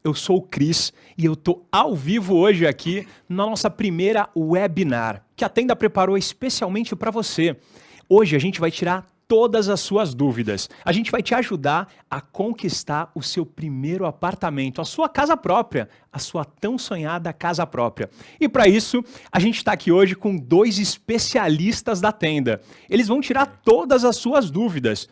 eu sou o Cris e eu tô ao vivo hoje aqui na nossa primeira webinar, que a Tenda preparou especialmente para você. Hoje a gente vai tirar todas as suas dúvidas. A gente vai te ajudar a conquistar o seu primeiro apartamento, a sua casa própria, a sua tão sonhada casa própria. E para isso, a gente está aqui hoje com 2 especialistas da Tenda. Eles vão tirar todas as suas dúvidas.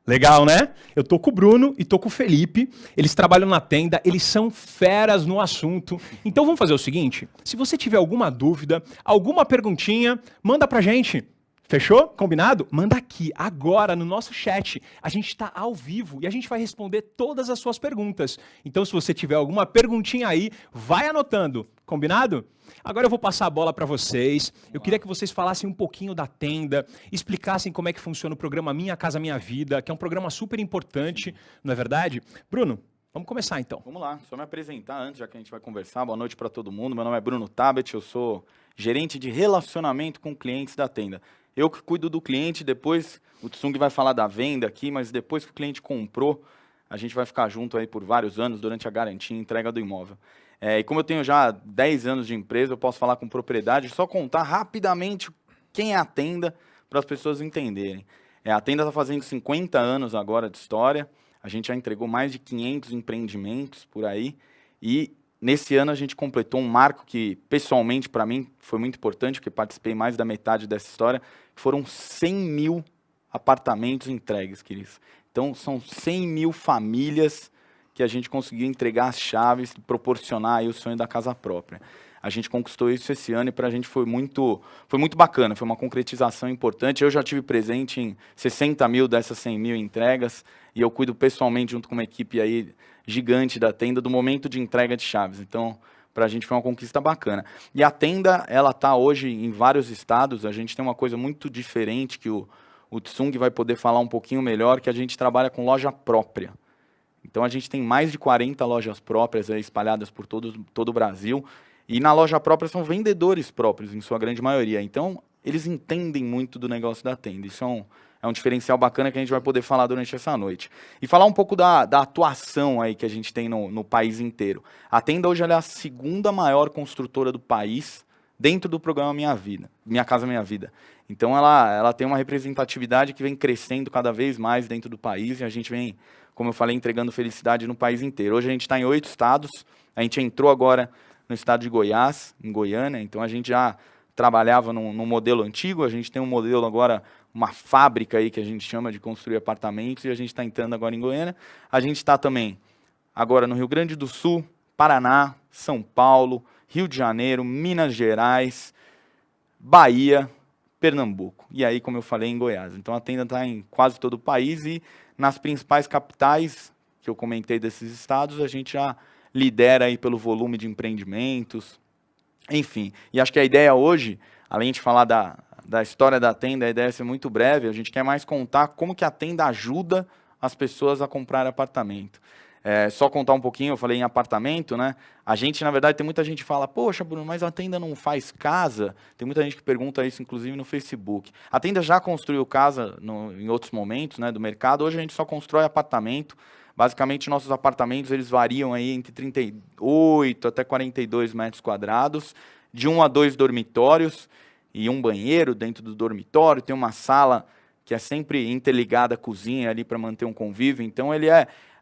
Legal, né? Eu tô com o Bruno e tô com o Felipe. Eles trabalham na Tenda, eles são feras no assunto. Então vamos fazer o seguinte: se você tiver alguma dúvida, alguma perguntinha, manda pra gente. Fechou? Combinado? Manda aqui, agora, no nosso chat. A gente está ao vivo e a gente vai responder todas as suas perguntas. Então, se você tiver alguma perguntinha aí, vai anotando. Combinado? Agora eu vou passar a bola para vocês. Eu queria que vocês falassem um pouquinho da Tenda, explicassem como é que funciona o programa Minha Casa Minha Vida, que é um programa super importante, não é verdade? Bruno, vamos começar então. Vamos lá, só me apresentar antes, já que a gente vai conversar. Boa noite para todo mundo. Meu nome é Bruno Tabet, eu sou gerente de relacionamento com clientes da Tenda. Eu que cuido do cliente, depois o Tsung vai falar da venda aqui, mas depois que o cliente comprou, a gente vai ficar junto aí por vários anos durante a garantia e entrega do imóvel. E como eu tenho já 10 anos de empresa, eu posso falar com propriedade, só contar rapidamente quem é a Tenda para as pessoas entenderem. A Tenda está fazendo 50 anos agora de história, a gente já entregou mais de 500 empreendimentos por aí e nesse ano a gente completou um marco que, pessoalmente, para mim, foi muito importante, porque participei mais da metade dessa história, que foram 100 mil apartamentos entregues, queridos. Então, são 100 mil famílias que a gente conseguiu entregar as chaves, proporcionar aí o sonho da casa própria. A gente conquistou isso esse ano e para a gente foi muito bacana, foi uma concretização importante. Eu já tive presente em 60 mil dessas 100 mil entregas e eu cuido pessoalmente, junto com uma equipe aí gigante da Tenda, do momento de entrega de chaves. Então, para a gente foi uma conquista bacana. E a Tenda, ela está hoje em vários estados. A gente tem uma coisa muito diferente que o Tsung vai poder falar um pouquinho melhor, que a gente trabalha com loja própria. Então, a gente tem mais de 40 lojas próprias aí espalhadas por todo o Brasil. E na loja própria são vendedores próprios, em sua grande maioria. Então, eles entendem muito do negócio da Tenda. Isso é um diferencial bacana que a gente vai poder falar durante essa noite. E falar um pouco da atuação aí que a gente tem no país inteiro. A Tenda hoje ela é a segunda maior construtora do país dentro do programa Minha Casa Minha Vida. Então ela tem uma representatividade que vem crescendo cada vez mais dentro do país e a gente vem, como eu falei, entregando felicidade no país inteiro. Hoje a gente está em 8 estados, a gente entrou agora no estado de Goiás, em Goiânia, então a gente já trabalhava num modelo antigo, a gente tem um modelo agora, uma fábrica aí que a gente chama de construir apartamentos, e a gente está entrando agora em Goiânia. A gente está também agora no Rio Grande do Sul, Paraná, São Paulo, Rio de Janeiro, Minas Gerais, Bahia, Pernambuco. E aí, como eu falei, em Goiás. Então a Tenda está em quase todo o país e nas principais capitais que eu comentei desses estados, a gente já lidera aí pelo volume de empreendimentos, enfim. E acho que a ideia hoje, além de falar da história da Tenda, a ideia é ser muito breve, a gente quer mais contar como que a Tenda ajuda as pessoas a comprar apartamento. Só contar um pouquinho, eu falei em apartamento, né? A gente, na verdade, tem muita gente que fala, poxa, Bruno, mas a Tenda não faz casa? Tem muita gente que pergunta isso, inclusive, no Facebook. A Tenda já construiu casa em outros momentos, né, do mercado, hoje a gente só constrói apartamento. Basicamente, nossos apartamentos eles variam aí entre 38 até 42 metros quadrados, de 1 a 2 dormitórios e um banheiro dentro do dormitório. Tem uma sala que é sempre interligada à cozinha ali para manter um convívio. Então,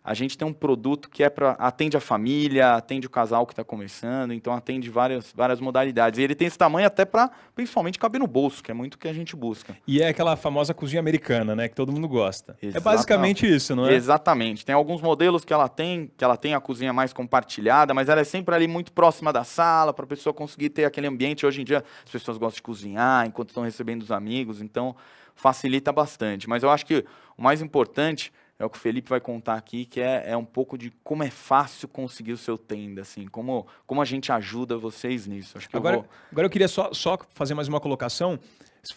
a gente tem um produto que atende a família, atende o casal que está começando, então atende várias modalidades. E ele tem esse tamanho até para, principalmente, caber no bolso, que é muito o que a gente busca. E é aquela famosa cozinha americana, né, que todo mundo gosta. Exatamente. É basicamente isso, não é? Exatamente. Tem alguns modelos que ela tem a cozinha mais compartilhada, mas ela é sempre ali muito próxima da sala, para a pessoa conseguir ter aquele ambiente. Hoje em dia, as pessoas gostam de cozinhar enquanto estão recebendo os amigos, então facilita bastante. Mas eu acho que o mais importante é o que o Felipe vai contar aqui, que é um pouco de como é fácil conseguir o seu Tenda, assim, como a gente ajuda vocês nisso. Acho que agora eu queria só fazer mais uma colocação.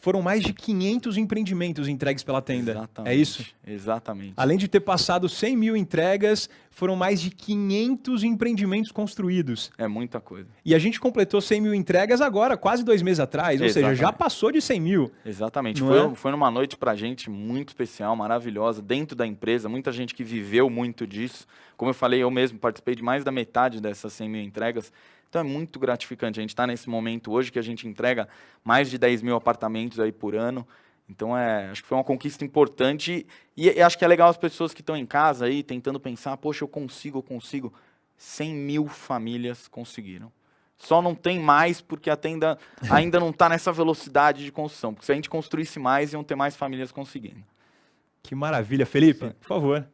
foram mais de 500 empreendimentos entregues pela tenda. Exatamente, É isso? Exatamente. Além de ter passado 100 mil entregas, foram mais de 500 empreendimentos construídos. É muita coisa. E a gente completou 100 mil entregas agora, quase 2 meses atrás. Ou seja, já Exatamente. passou de 100 mil. Exatamente. Não Foi numa noite pra gente muito especial, maravilhosa, dentro da empresa, muita gente que viveu muito disso. Como eu falei, eu mesmo participei de mais da metade dessas 100 mil entregas. Então é muito gratificante. A gente está nesse momento hoje que a gente entrega mais de 10 mil apartamentos aí por ano. Então acho que foi uma conquista importante e acho que é legal as pessoas que estão em casa aí tentando pensar, poxa, eu consigo. 100 mil famílias conseguiram. Só não tem mais porque a tenda ainda não está nessa velocidade de construção. Porque se a gente construísse mais, iam ter mais famílias conseguindo. Que maravilha. Felipe, por favor.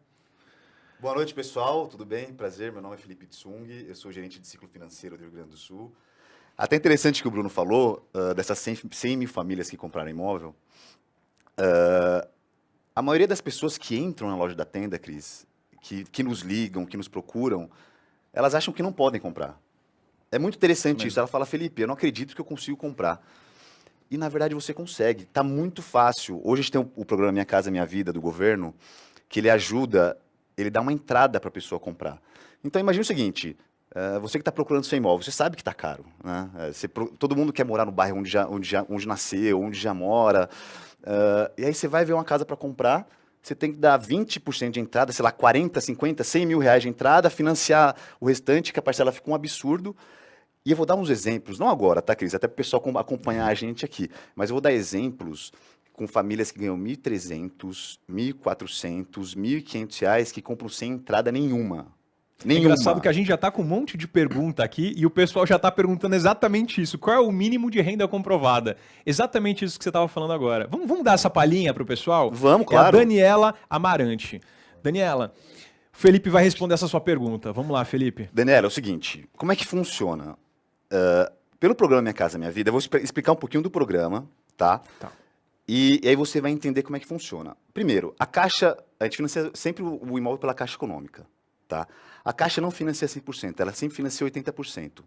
Boa noite, pessoal. Tudo bem? Prazer. Meu nome é Felipe Tsung. Eu sou gerente de ciclo financeiro do Rio Grande do Sul. Até interessante que o Bruno falou dessas 100 mil famílias que compraram imóvel. A maioria das pessoas que entram na loja da tenda, Cris, que nos ligam, que nos procuram, elas acham que não podem comprar. É muito interessante isso. Ela fala, Felipe, eu não acredito que eu consigo comprar. E, na verdade, você consegue. Está muito fácil. Hoje a gente tem o programa Minha Casa Minha Vida, do governo, que ele ajuda, ele dá uma entrada para a pessoa comprar. Então, imagine o seguinte, você que está procurando seu imóvel, você sabe que está caro, né? Todo mundo quer morar no bairro onde nasceu, onde já mora. E aí você vai ver uma casa para comprar, você tem que dar 20% de entrada, sei lá, 40, 50, 100 mil reais de entrada, financiar o restante, que a parcela fica um absurdo. E eu vou dar uns exemplos, não agora, tá, Cris? Até para o pessoal acompanhar a gente aqui. Mas eu vou dar exemplos com famílias que ganham R$ 1.300, R$ 1.400, R$ 1.500 reais, que compram sem entrada nenhuma. É engraçado que a gente já está com um monte de pergunta aqui e o pessoal já está perguntando exatamente isso. Qual é o mínimo de renda comprovada? Exatamente isso que você estava falando agora. Vamos dar essa palhinha para o pessoal? Vamos, claro. É a Daniela Amarante. Daniela, o Felipe vai responder essa sua pergunta. Vamos lá, Felipe. Daniela, é o seguinte, como é que funciona? Pelo programa Minha Casa Minha Vida, eu vou explicar um pouquinho do programa, tá? Tá. E aí você vai entender como é que funciona. Primeiro, a gente financia sempre o imóvel pela Caixa Econômica, tá? A Caixa não financia 100%, ela sempre financia 80%.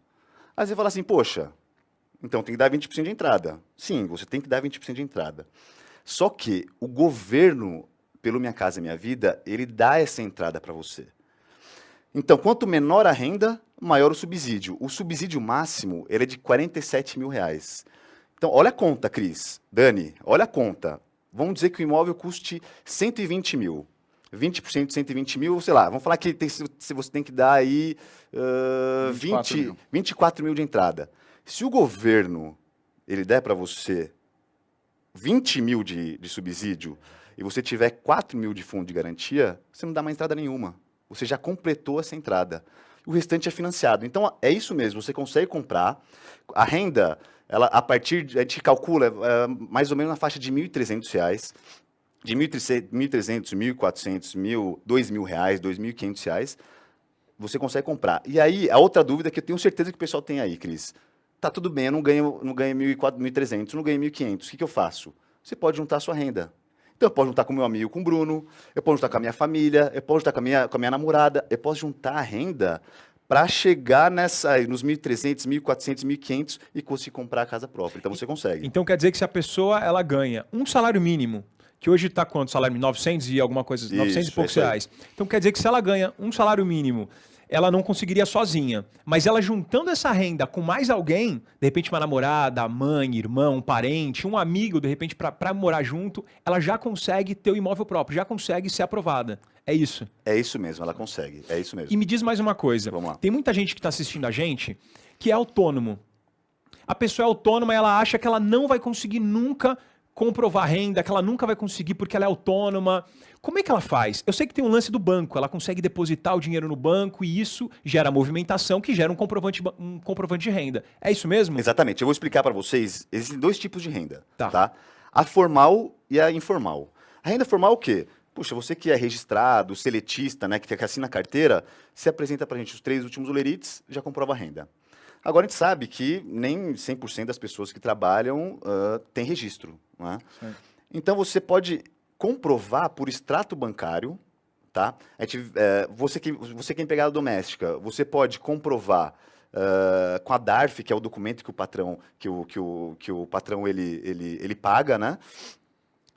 Aí você fala assim, poxa, então tem que dar 20% de entrada. Sim, você tem que dar 20% de entrada. Só que o governo, pelo Minha Casa Minha Vida, ele dá essa entrada para você. Então, quanto menor a renda, maior o subsídio. O subsídio máximo, ele é de R$ 47 mil reais. Então, olha a conta, Cris. Dani, olha a conta. Vamos dizer que o imóvel custe 120 mil. 20% de 120 mil, sei lá, vamos falar que se você tem que dar aí 24 mil de entrada. Se o governo ele der para você 20 mil de subsídio e você tiver 4 mil de fundo de garantia, você não dá mais entrada nenhuma. Você já completou essa entrada. O restante é financiado. Então, é isso mesmo, você consegue comprar. A renda, a gente calcula mais ou menos na faixa de R$ 1.300, de R$ 1.300, R$ 1.400, R$ 2.000, R$ 2.500, você consegue comprar. E aí, a outra dúvida que eu tenho certeza que o pessoal tem aí, Cris. Tá tudo bem, eu não ganho 1.300, não ganho 1.500, o que eu faço? Você pode juntar a sua renda. Então, eu posso juntar com o meu amigo, com o Bruno, eu posso juntar com a minha família, eu posso juntar com a minha namorada, eu posso juntar a renda para chegar nos 1.300, 1.400, 1.500 e conseguir comprar a casa própria. Então, você consegue. Então, quer dizer que se a pessoa ela ganha um salário mínimo, que hoje está quanto? Salário mínimo? 900 e alguma coisa, 900 e poucos reais. Então, quer dizer que se ela ganha um salário mínimo, ela não conseguiria sozinha. Mas ela juntando essa renda com mais alguém, de repente uma namorada, mãe, irmão, um parente, um amigo, de repente para morar junto, ela já consegue ter o imóvel próprio, já consegue ser aprovada. É isso? É isso mesmo, ela consegue. É isso mesmo. E me diz mais uma coisa. Vamos lá. Tem muita gente que está assistindo a gente que é autônomo. A pessoa é autônoma e ela acha que ela não vai conseguir nunca comprovar renda, que ela nunca vai conseguir porque ela é autônoma. Como é que ela faz? Eu sei que tem um lance do banco, ela consegue depositar o dinheiro no banco e isso gera movimentação que gera um comprovante de renda. É isso mesmo? Exatamente. Eu vou explicar para vocês, existem dois tipos de renda, Tá. tá? A formal e a informal. A renda formal é o quê? Puxa, você que é registrado, seletista, né, que assina a carteira, se apresenta para a gente os 3 últimos olerites, já comprova a renda. Agora, a gente sabe que nem 100% das pessoas que trabalham têm registro. Não é? Então, você pode comprovar por extrato bancário, tá? Você que é empregada doméstica, você pode comprovar com a DARF, que é o documento que o patrão, que o patrão ele paga, né?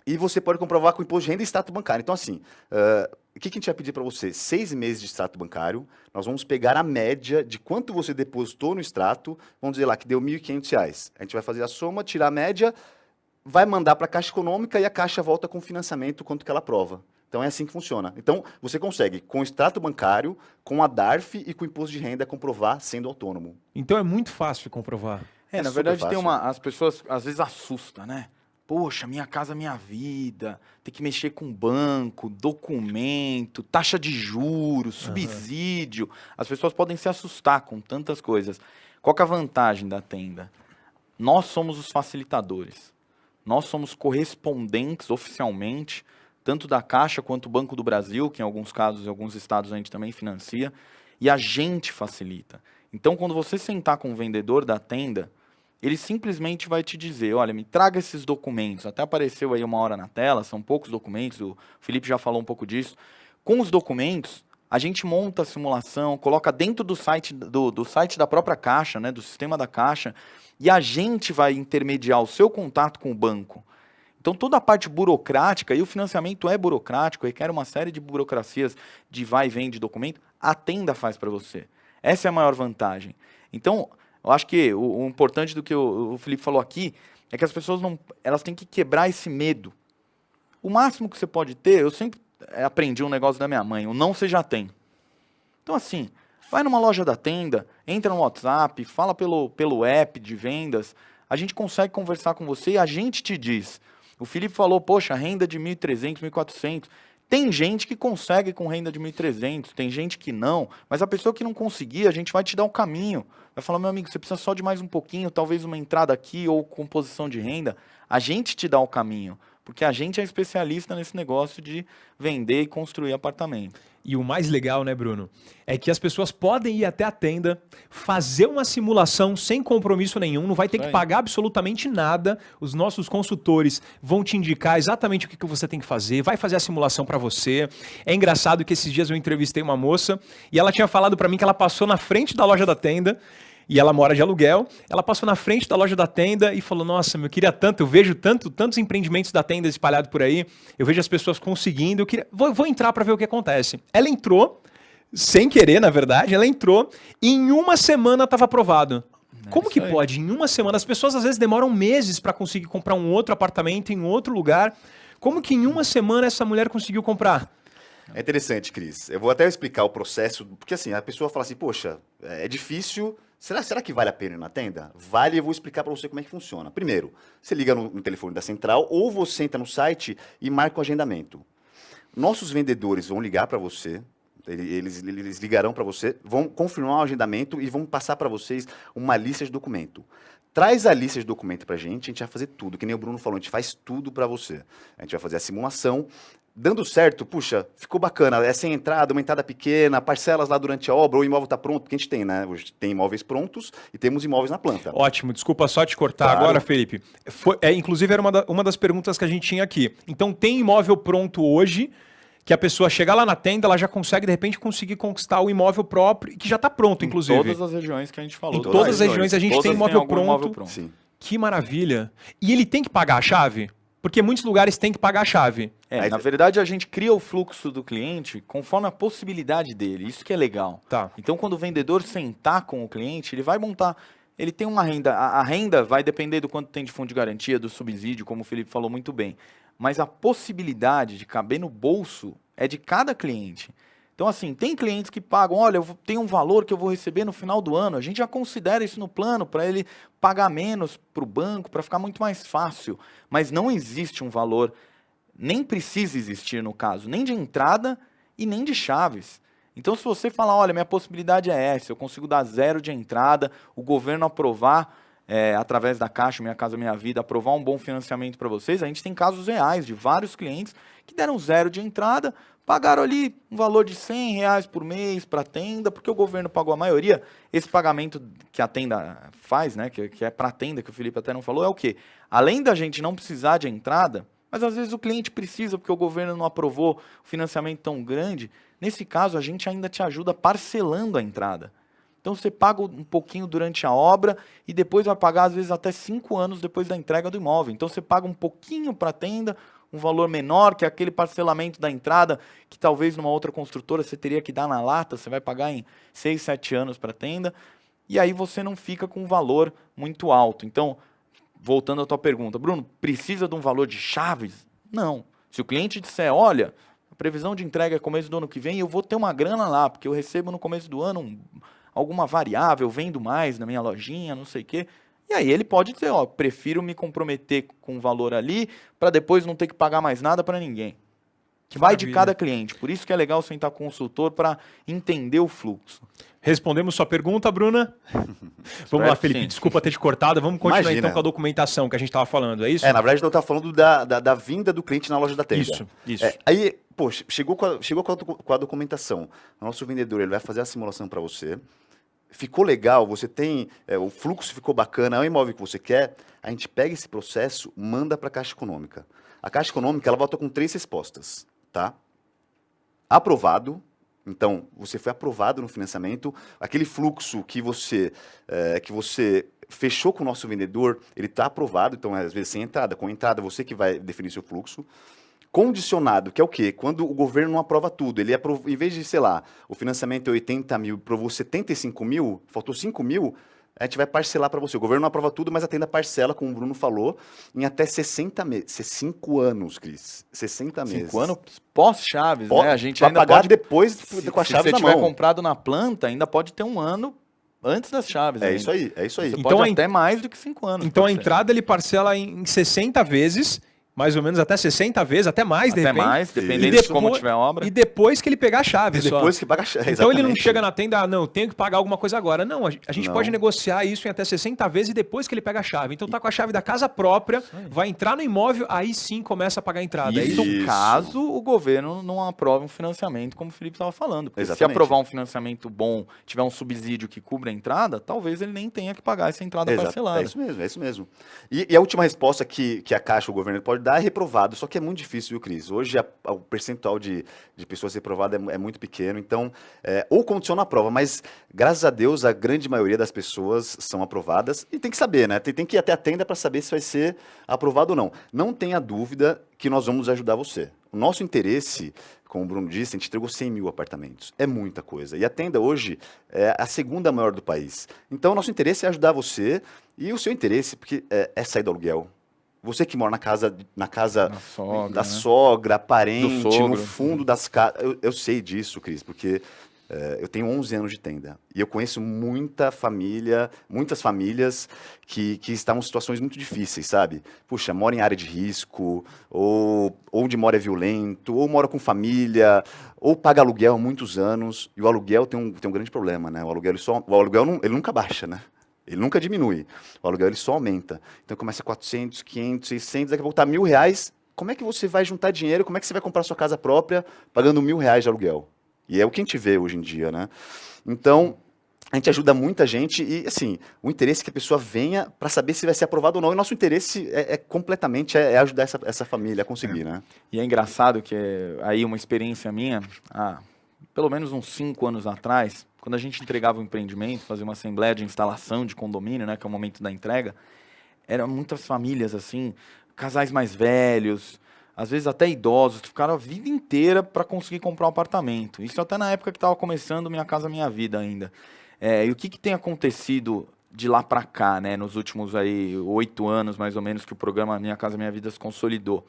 E você pode comprovar com imposto de renda e extrato bancário. Então, assim, o que a gente vai pedir para você? 6 meses de extrato bancário, nós vamos pegar a média de quanto você depositou no extrato, vamos dizer lá que deu R$ 1.500. A gente vai fazer a soma, tirar a média, vai mandar para a Caixa Econômica e a Caixa volta com o financiamento, quanto que ela aprova. Então, é assim que funciona. Então, você consegue, com o extrato bancário, com a DARF e com o imposto de renda, comprovar sendo autônomo. Então é muito fácil de comprovar. Na super verdade, tem fácil. as pessoas às vezes assustam, né? Poxa, minha casa, minha vida, tem que mexer com banco, documento, taxa de juros, subsídio. As pessoas podem se assustar com tantas coisas. Qual que é a vantagem da Tenda? Nós somos os facilitadores. Nós somos correspondentes oficialmente, tanto da Caixa quanto do Banco do Brasil, que em alguns casos, em alguns estados a gente também financia, e a gente facilita. Então, quando você sentar com o vendedor da Tenda, ele simplesmente vai te dizer, olha, me traga esses documentos. Até apareceu aí uma hora na tela, são poucos documentos, o Felipe já falou um pouco disso. Com os documentos, a gente monta a simulação, coloca dentro do site, do site da própria Caixa, né, do sistema da Caixa, e a gente vai intermediar o seu contato com o banco. Então, toda a parte burocrática, e o financiamento é burocrático, requer uma série de burocracias de vai e vem de documento, a Tenda faz para você. Essa é a maior vantagem. Então, eu acho que o importante do que o Felipe falou aqui é que as pessoas elas têm que quebrar esse medo. O máximo que você pode ter, eu sempre aprendi um negócio da minha mãe, o não você já tem. Então assim, vai numa loja da Tenda, entra no WhatsApp, fala pelo app de vendas, a gente consegue conversar com você e a gente te diz. O Felipe falou, poxa, renda de 1.300, 1.400. Tem gente que consegue com renda de 1.300, tem gente que não, mas a pessoa que não conseguir, a gente vai te dar um caminho. Vai falar, meu amigo, você precisa só de mais um pouquinho, talvez uma entrada aqui ou composição de renda. A gente te dá o caminho, porque a gente é especialista nesse negócio de vender e construir apartamento. E o mais legal, né, Bruno, é que as pessoas podem ir até a Tenda, fazer uma simulação sem compromisso nenhum, não vai ter que pagar absolutamente nada. Os nossos consultores vão te indicar exatamente o que você tem que fazer, vai fazer a simulação para você. É engraçado que esses dias eu entrevistei uma moça e ela tinha falado para mim que ela passou na frente da loja da Tenda, e ela mora de aluguel, ela passou na frente da loja da Tenda e falou, nossa, eu queria tanto, eu vejo tantos empreendimentos da Tenda espalhados por aí, eu vejo as pessoas conseguindo, eu queria, vou entrar para ver o que acontece. Ela entrou, sem querer, na verdade, ela entrou e em uma semana estava aprovado. Como que pode? Em uma semana, as pessoas às vezes demoram meses para conseguir comprar um outro apartamento em outro lugar. Como que em uma semana essa mulher conseguiu comprar? É interessante, Cris. Eu vou até explicar o processo, porque assim, a pessoa fala assim, poxa, é difícil, será que vale a pena ir na Tenda? Vale, eu vou explicar para você como é que funciona. Primeiro, você liga no telefone da central ou você entra no site e marca o agendamento. Nossos vendedores vão ligar para você, eles ligarão para você, vão confirmar o agendamento e vão passar para vocês uma lista de documento. Traz a lista de documento para a gente vai fazer tudo, que nem o Bruno falou, a gente faz tudo para você. A gente vai fazer a simulação. Dando certo, puxa, ficou bacana, é sem entrada, uma entrada pequena, parcelas lá durante a obra, o imóvel está pronto, porque a gente tem, né? Hoje tem imóveis prontos e temos imóveis na planta. Ótimo, desculpa só te cortar agora, Felipe. Inclusive era uma das perguntas que a gente tinha aqui. Então tem imóvel pronto hoje, que a pessoa chega lá na Tenda, ela já consegue, de repente, conseguir conquistar o imóvel próprio, que já está pronto, inclusive. Em todas as regiões que a gente falou. Em todas as regiões a gente tem imóvel pronto. Sim. Que maravilha. E ele tem que pagar a chave? Porque muitos lugares têm que pagar a chave. Na verdade, a gente cria o fluxo do cliente conforme a possibilidade dele. Isso que é legal. Tá. Então, quando o vendedor sentar com o cliente, ele vai montar... Ele tem uma renda... A renda vai depender do quanto tem de fundo de garantia, do subsídio, como o Felipe falou muito bem. Mas a possibilidade de caber no bolso é de cada cliente. Então, assim, tem clientes que pagam, olha, eu tenho um valor que eu vou receber no final do ano. A gente já considera isso no plano para ele pagar menos para o banco, para ficar muito mais fácil. Mas não existe um valor, nem precisa existir no caso, nem de entrada e nem de chaves. Então, se você falar, olha, minha possibilidade é essa, eu consigo dar 0 de entrada, o governo aprovar, através da Caixa, Minha Casa Minha Vida, aprovar um bom financiamento para vocês, a gente tem casos reais de vários clientes que deram 0 de entrada, pagaram ali um valor de R$100 por mês para a Tenda, porque o governo pagou a maioria. Esse pagamento que a Tenda faz, né, que é para a Tenda, que o Felipe até não falou, é o quê? Além da gente não precisar de entrada, mas às vezes o cliente precisa porque o governo não aprovou o financiamento tão grande, nesse caso a gente ainda te ajuda parcelando a entrada. Então você paga um pouquinho durante a obra e depois vai pagar, às vezes, até 5 anos depois da entrega do imóvel. Então você paga um pouquinho para a tenda, um valor menor, que é aquele parcelamento da entrada, que talvez numa outra construtora você teria que dar na lata, você vai pagar em 6, 7 anos para a tenda, e aí você não fica com um valor muito alto. Então, voltando à tua pergunta, Bruno, precisa de um valor de chaves? Não. Se o cliente disser, olha, a previsão de entrega é começo do ano que vem, eu vou ter uma grana lá, porque eu recebo no começo do ano alguma variável, vendo mais na minha lojinha, não sei o quê. E aí ele pode dizer, ó, prefiro me comprometer com o valor ali para depois não ter que pagar mais nada para ninguém. Que vai maravilha. de cada cliente. Por isso que é legal sentar com o consultor para entender o fluxo. Respondemos sua pergunta, Bruna? Vamos lá, Felipe. Sim. Desculpa ter te cortado. Vamos continuar Imagina. então com a documentação que a gente estava falando, é isso? Na verdade, eu estava falando da vinda do cliente na loja da tenda. Isso. Aí, pô, chegou com a documentação. O nosso vendedor ele vai fazer a simulação para você. Ficou legal, você tem, o fluxo ficou bacana, é o imóvel que você quer, a gente pega esse processo, manda para a Caixa Econômica. A Caixa Econômica, ela volta com 3 respostas, tá? Aprovado, então, você foi aprovado no financiamento, aquele fluxo que você fechou com o nosso vendedor, ele está aprovado, então, às vezes, sem entrada, com entrada, você que vai definir seu fluxo. Condicionado, que é o quê? Quando o governo não aprova tudo, ele aprova, em vez de, sei lá, o financiamento é 80 mil, aprovou 75 mil, faltou 5 mil, a gente vai parcelar para você. O governo não aprova tudo, mas a tenda parcela, como o Bruno falou, em até 60 meses. 5 anos, Cris. 60 meses. 5 anos pós-chaves, né? A gente pra ainda pagar pode, depois com a se chave você na tiver mão. comprado na planta, ainda pode ter 1 ano antes das chaves. É ainda. isso aí, é isso aí. Você Então, pode até mais do que 5 anos. Então a pode ser. entrada ele parcela em 60 vezes, mais ou menos até 60 vezes, até mais, de Até repente. mais, dependendo E de como depois- tiver a obra. E depois que ele pegar a chave, só. Depois que paga a chave. Então ele não exatamente. chega na tenda, ah, não, eu tenho que pagar alguma coisa agora. Não, a gente Não. pode negociar isso em até 60 vezes e depois que ele pega a chave. Então tá com a chave da casa própria, vai entrar no imóvel, aí sim começa a pagar a entrada. É Isso Isso. caso o governo não aprove um financiamento, como o Felipe estava falando. Porque se Exatamente. aprovar um financiamento bom, tiver um subsídio que cubra a entrada, talvez ele nem tenha que pagar essa entrada Exato, parcelada. é isso mesmo. E a última resposta que a Caixa, o governo pode dar é reprovado, só que é muito difícil, viu, Cris? Hoje o percentual de pessoas reprovadas é muito pequeno, então, ou condiciona a prova, mas graças a Deus a grande maioria das pessoas são aprovadas e tem que saber, né? Tem que ir até a tenda para saber se vai ser aprovado ou não. Não tenha dúvida que nós vamos ajudar você. O nosso interesse, como o Bruno disse, a gente entregou 100 mil apartamentos. É muita coisa. E a tenda hoje é a segunda maior do país. Então, o nosso interesse é ajudar você e o seu interesse porque é sair do aluguel. Você que mora na casa Da sogra, da né? sogra, parente, Do sogro. no fundo das casas. Eu sei disso, Cris, porque eu tenho 11 anos de tenda. E eu conheço muitas famílias que estavam em situações muito difíceis, sabe? Puxa, mora em área de risco, ou onde mora é violento, ou mora com família, ou paga aluguel há muitos anos. E o aluguel tem um grande problema, né? O aluguel ele nunca baixa, né? Ele nunca diminui. O aluguel ele só aumenta. Então começa 400, 500, 600, daqui a pouco tá R$1.000. Como é que você vai juntar dinheiro? Como é que você vai comprar sua casa própria pagando R$1.000 de aluguel? E é o que a gente vê hoje em dia, né? Então, a gente ajuda muita gente e, assim, o interesse é que a pessoa venha para saber se vai ser aprovado ou não. E nosso interesse completamente ajudar essa família a conseguir, né? E é engraçado que aí uma experiência minha, pelo menos uns 5 anos atrás, quando a gente entregava o empreendimento, fazia uma assembleia de instalação de condomínio, né, que é o momento da entrega, eram muitas famílias assim, casais mais velhos, às vezes até idosos, que ficaram a vida inteira para conseguir comprar um apartamento. Isso até na época que estava começando Minha Casa Minha Vida ainda. E o que tem acontecido de lá para cá, né, nos últimos aí 8 anos mais ou menos que o programa Minha Casa Minha Vida se consolidou?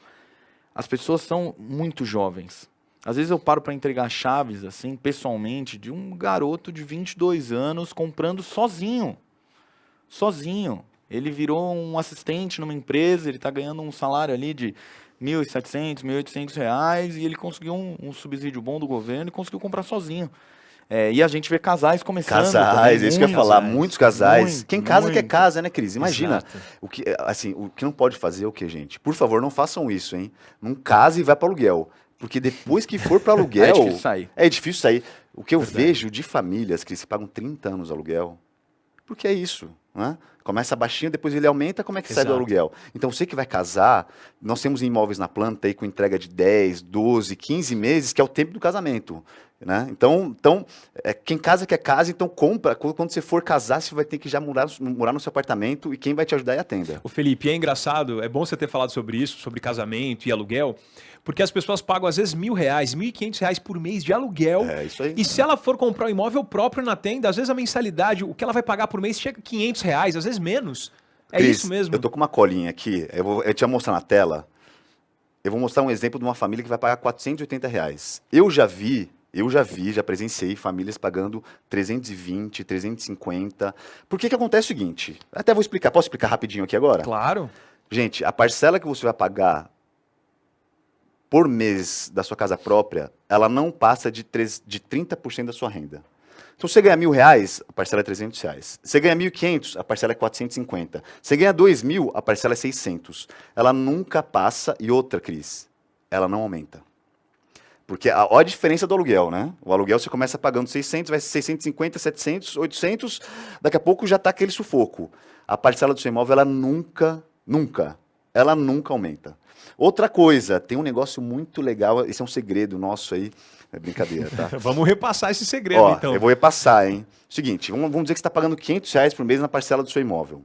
As pessoas são muito jovens. Às vezes eu paro para entregar chaves, assim, pessoalmente, de um garoto de 22 anos comprando sozinho. Sozinho. Ele virou um assistente numa empresa, ele está ganhando um salário ali de R$1.700, R$1.800 e ele conseguiu um subsídio bom do governo e conseguiu comprar sozinho. E a gente vê casais começando. Casais, também, é isso que eu ia falar, muitos casais. Quem casa quer muito. casa, né, Cris? Imagina, Exato. o que não pode fazer é o que, gente? Por favor, não façam isso, hein? Não case e vai para aluguel. Porque depois que for para aluguel... É difícil sair. É difícil sair. O que eu vejo de famílias que se pagam 30 anos de aluguel, porque é isso. né? Começa baixinho, depois ele aumenta, como é que sai do Exato. aluguel? Então, você que vai casar, nós temos imóveis na planta aí com entrega de 10, 12, 15 meses, que é o tempo do casamento, né? Então quem casa quer casa, então compra. Quando você for casar, você vai ter que já morar no seu apartamento e quem vai te ajudar é a tenda. O Felipe, é engraçado, é bom você ter falado sobre isso, sobre casamento e aluguel, porque as pessoas pagam às vezes R$1.000, R$1.500 por mês de aluguel. É isso aí. E se ela for comprar um imóvel próprio na tenda, às vezes a mensalidade, o que ela vai pagar por mês chega a R$500, às vezes menos. É Cris, isso mesmo. eu tô com uma colinha aqui, eu te mostrar na tela. Eu vou mostrar um exemplo de uma família que vai pagar R$480. Já presenciei famílias pagando 320, 350. Por que acontece o seguinte? Até vou explicar. Posso explicar rapidinho aqui agora? Claro. Gente, a parcela que você vai pagar por mês da sua casa própria, ela não passa de 30% da sua renda. Então, você ganha R$1.000, a parcela é R$300. Você ganha 1.500, a parcela é 450. Você ganha 2.000, a parcela é 600. Ela nunca passa. E outra, Cris, ela não aumenta. Porque olha a diferença do aluguel, né? O aluguel você começa pagando 600, vai ser 650, 700, 800, daqui a pouco já está aquele sufoco. A parcela do seu imóvel, ela nunca aumenta. Outra coisa, tem um negócio muito legal, esse é um segredo nosso aí, é brincadeira, tá? Vamos repassar esse segredo, Ó, então. eu vou repassar, hein? Seguinte, vamos dizer que você está pagando R$500 por mês na parcela do seu imóvel.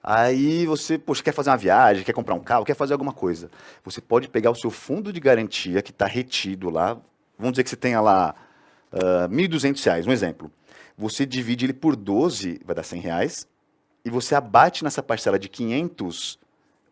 Aí você, poxa, quer fazer uma viagem, quer comprar um carro, quer fazer alguma coisa. Você pode pegar o seu fundo de garantia que está retido lá, vamos dizer que você tenha lá R$1.200, um exemplo. Você divide ele por 12, vai dar R$100, e você abate nessa parcela de 500,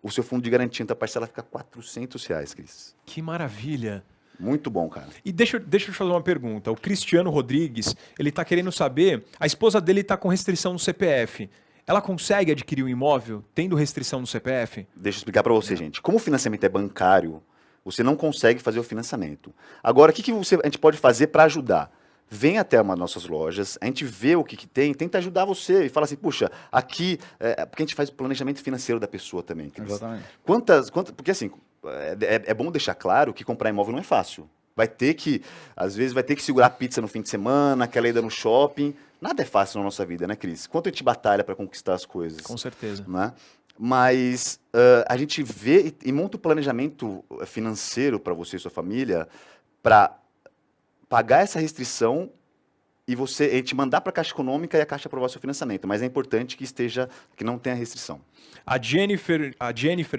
o seu fundo de garantia, então a parcela fica R$400, Cris. Que maravilha. Muito bom, cara. E deixa eu te fazer uma pergunta. O Cristiano Rodrigues, ele tá querendo saber, a esposa dele tá com restrição no CPF. Ela consegue adquirir um imóvel tendo restrição no CPF? Deixa eu explicar para você, gente. Como o financiamento é bancário, você não consegue fazer o financiamento. Agora, o que a gente pode fazer para ajudar? Vem até uma das nossas lojas, a gente vê o que tem, tenta ajudar você e fala assim, puxa, aqui, porque a gente faz o planejamento financeiro da pessoa também. Cris. Exatamente. Porque assim, é bom deixar claro que comprar imóvel não é fácil. Às vezes vai ter que segurar pizza no fim de semana, aquela ida no shopping. Nada é fácil na nossa vida, né, Cris? Quanto a gente batalha para conquistar as coisas. Com certeza. Né? Mas a gente vê e monta o planejamento financeiro para você e sua família para pagar essa restrição e a gente mandar para a Caixa Econômica e a Caixa aprovar o seu financiamento. Mas é importante que não tenha restrição. A Jennifer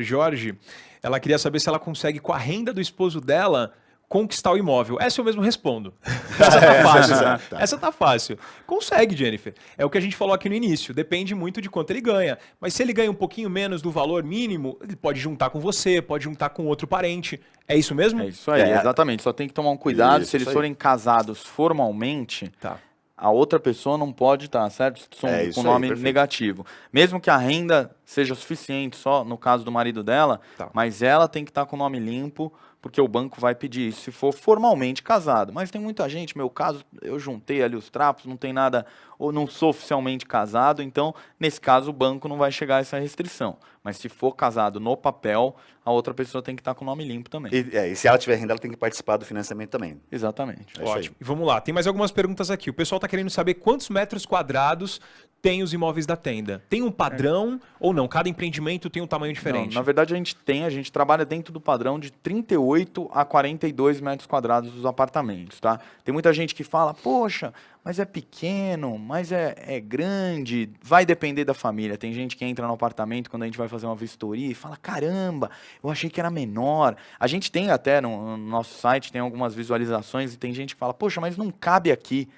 Jorge, ela queria saber se ela consegue, com a renda do esposo dela, conquistar o imóvel. Essa eu mesmo respondo. Essa tá fácil. Essa tá fácil. Consegue, Jennifer. É o que a gente falou aqui no início. Depende muito de quanto ele ganha. Mas se ele ganha um pouquinho menos do valor mínimo, ele pode juntar com você, pode juntar com outro parente. É isso mesmo? É isso aí, exatamente. Só tem que tomar um cuidado. Se eles aí. forem casados formalmente, Tá. a outra pessoa não pode estar, certo? Com nome negativo. Mesmo que a renda seja suficiente, só no caso do marido dela, Tá. mas ela tem que estar com o nome limpo, porque o banco vai pedir isso se for formalmente casado. Mas tem muita gente, meu caso, eu juntei ali os trapos, não tem nada, ou não sou oficialmente casado, então, nesse caso, o banco não vai chegar a essa restrição. Mas se for casado no papel, a outra pessoa tem que estar com o nome limpo também. E se ela tiver renda, ela tem que participar do financiamento também. Exatamente. É isso aí. Ótimo. E vamos lá, tem mais algumas perguntas aqui. O pessoal está querendo saber quantos metros quadrados tem os imóveis da tenda. Tem um padrão ou não? Cada empreendimento tem um tamanho diferente? Não, na verdade, a gente trabalha dentro do padrão de 38 a 42 metros quadrados dos apartamentos, tá? Tem muita gente que fala, poxa, mas é pequeno, mas é grande, vai depender da família. Tem gente que entra no apartamento quando a gente vai fazer uma vistoria e fala, caramba, eu achei que era menor. A gente tem até no nosso site, tem algumas visualizações e tem gente que fala, poxa, mas não cabe aqui.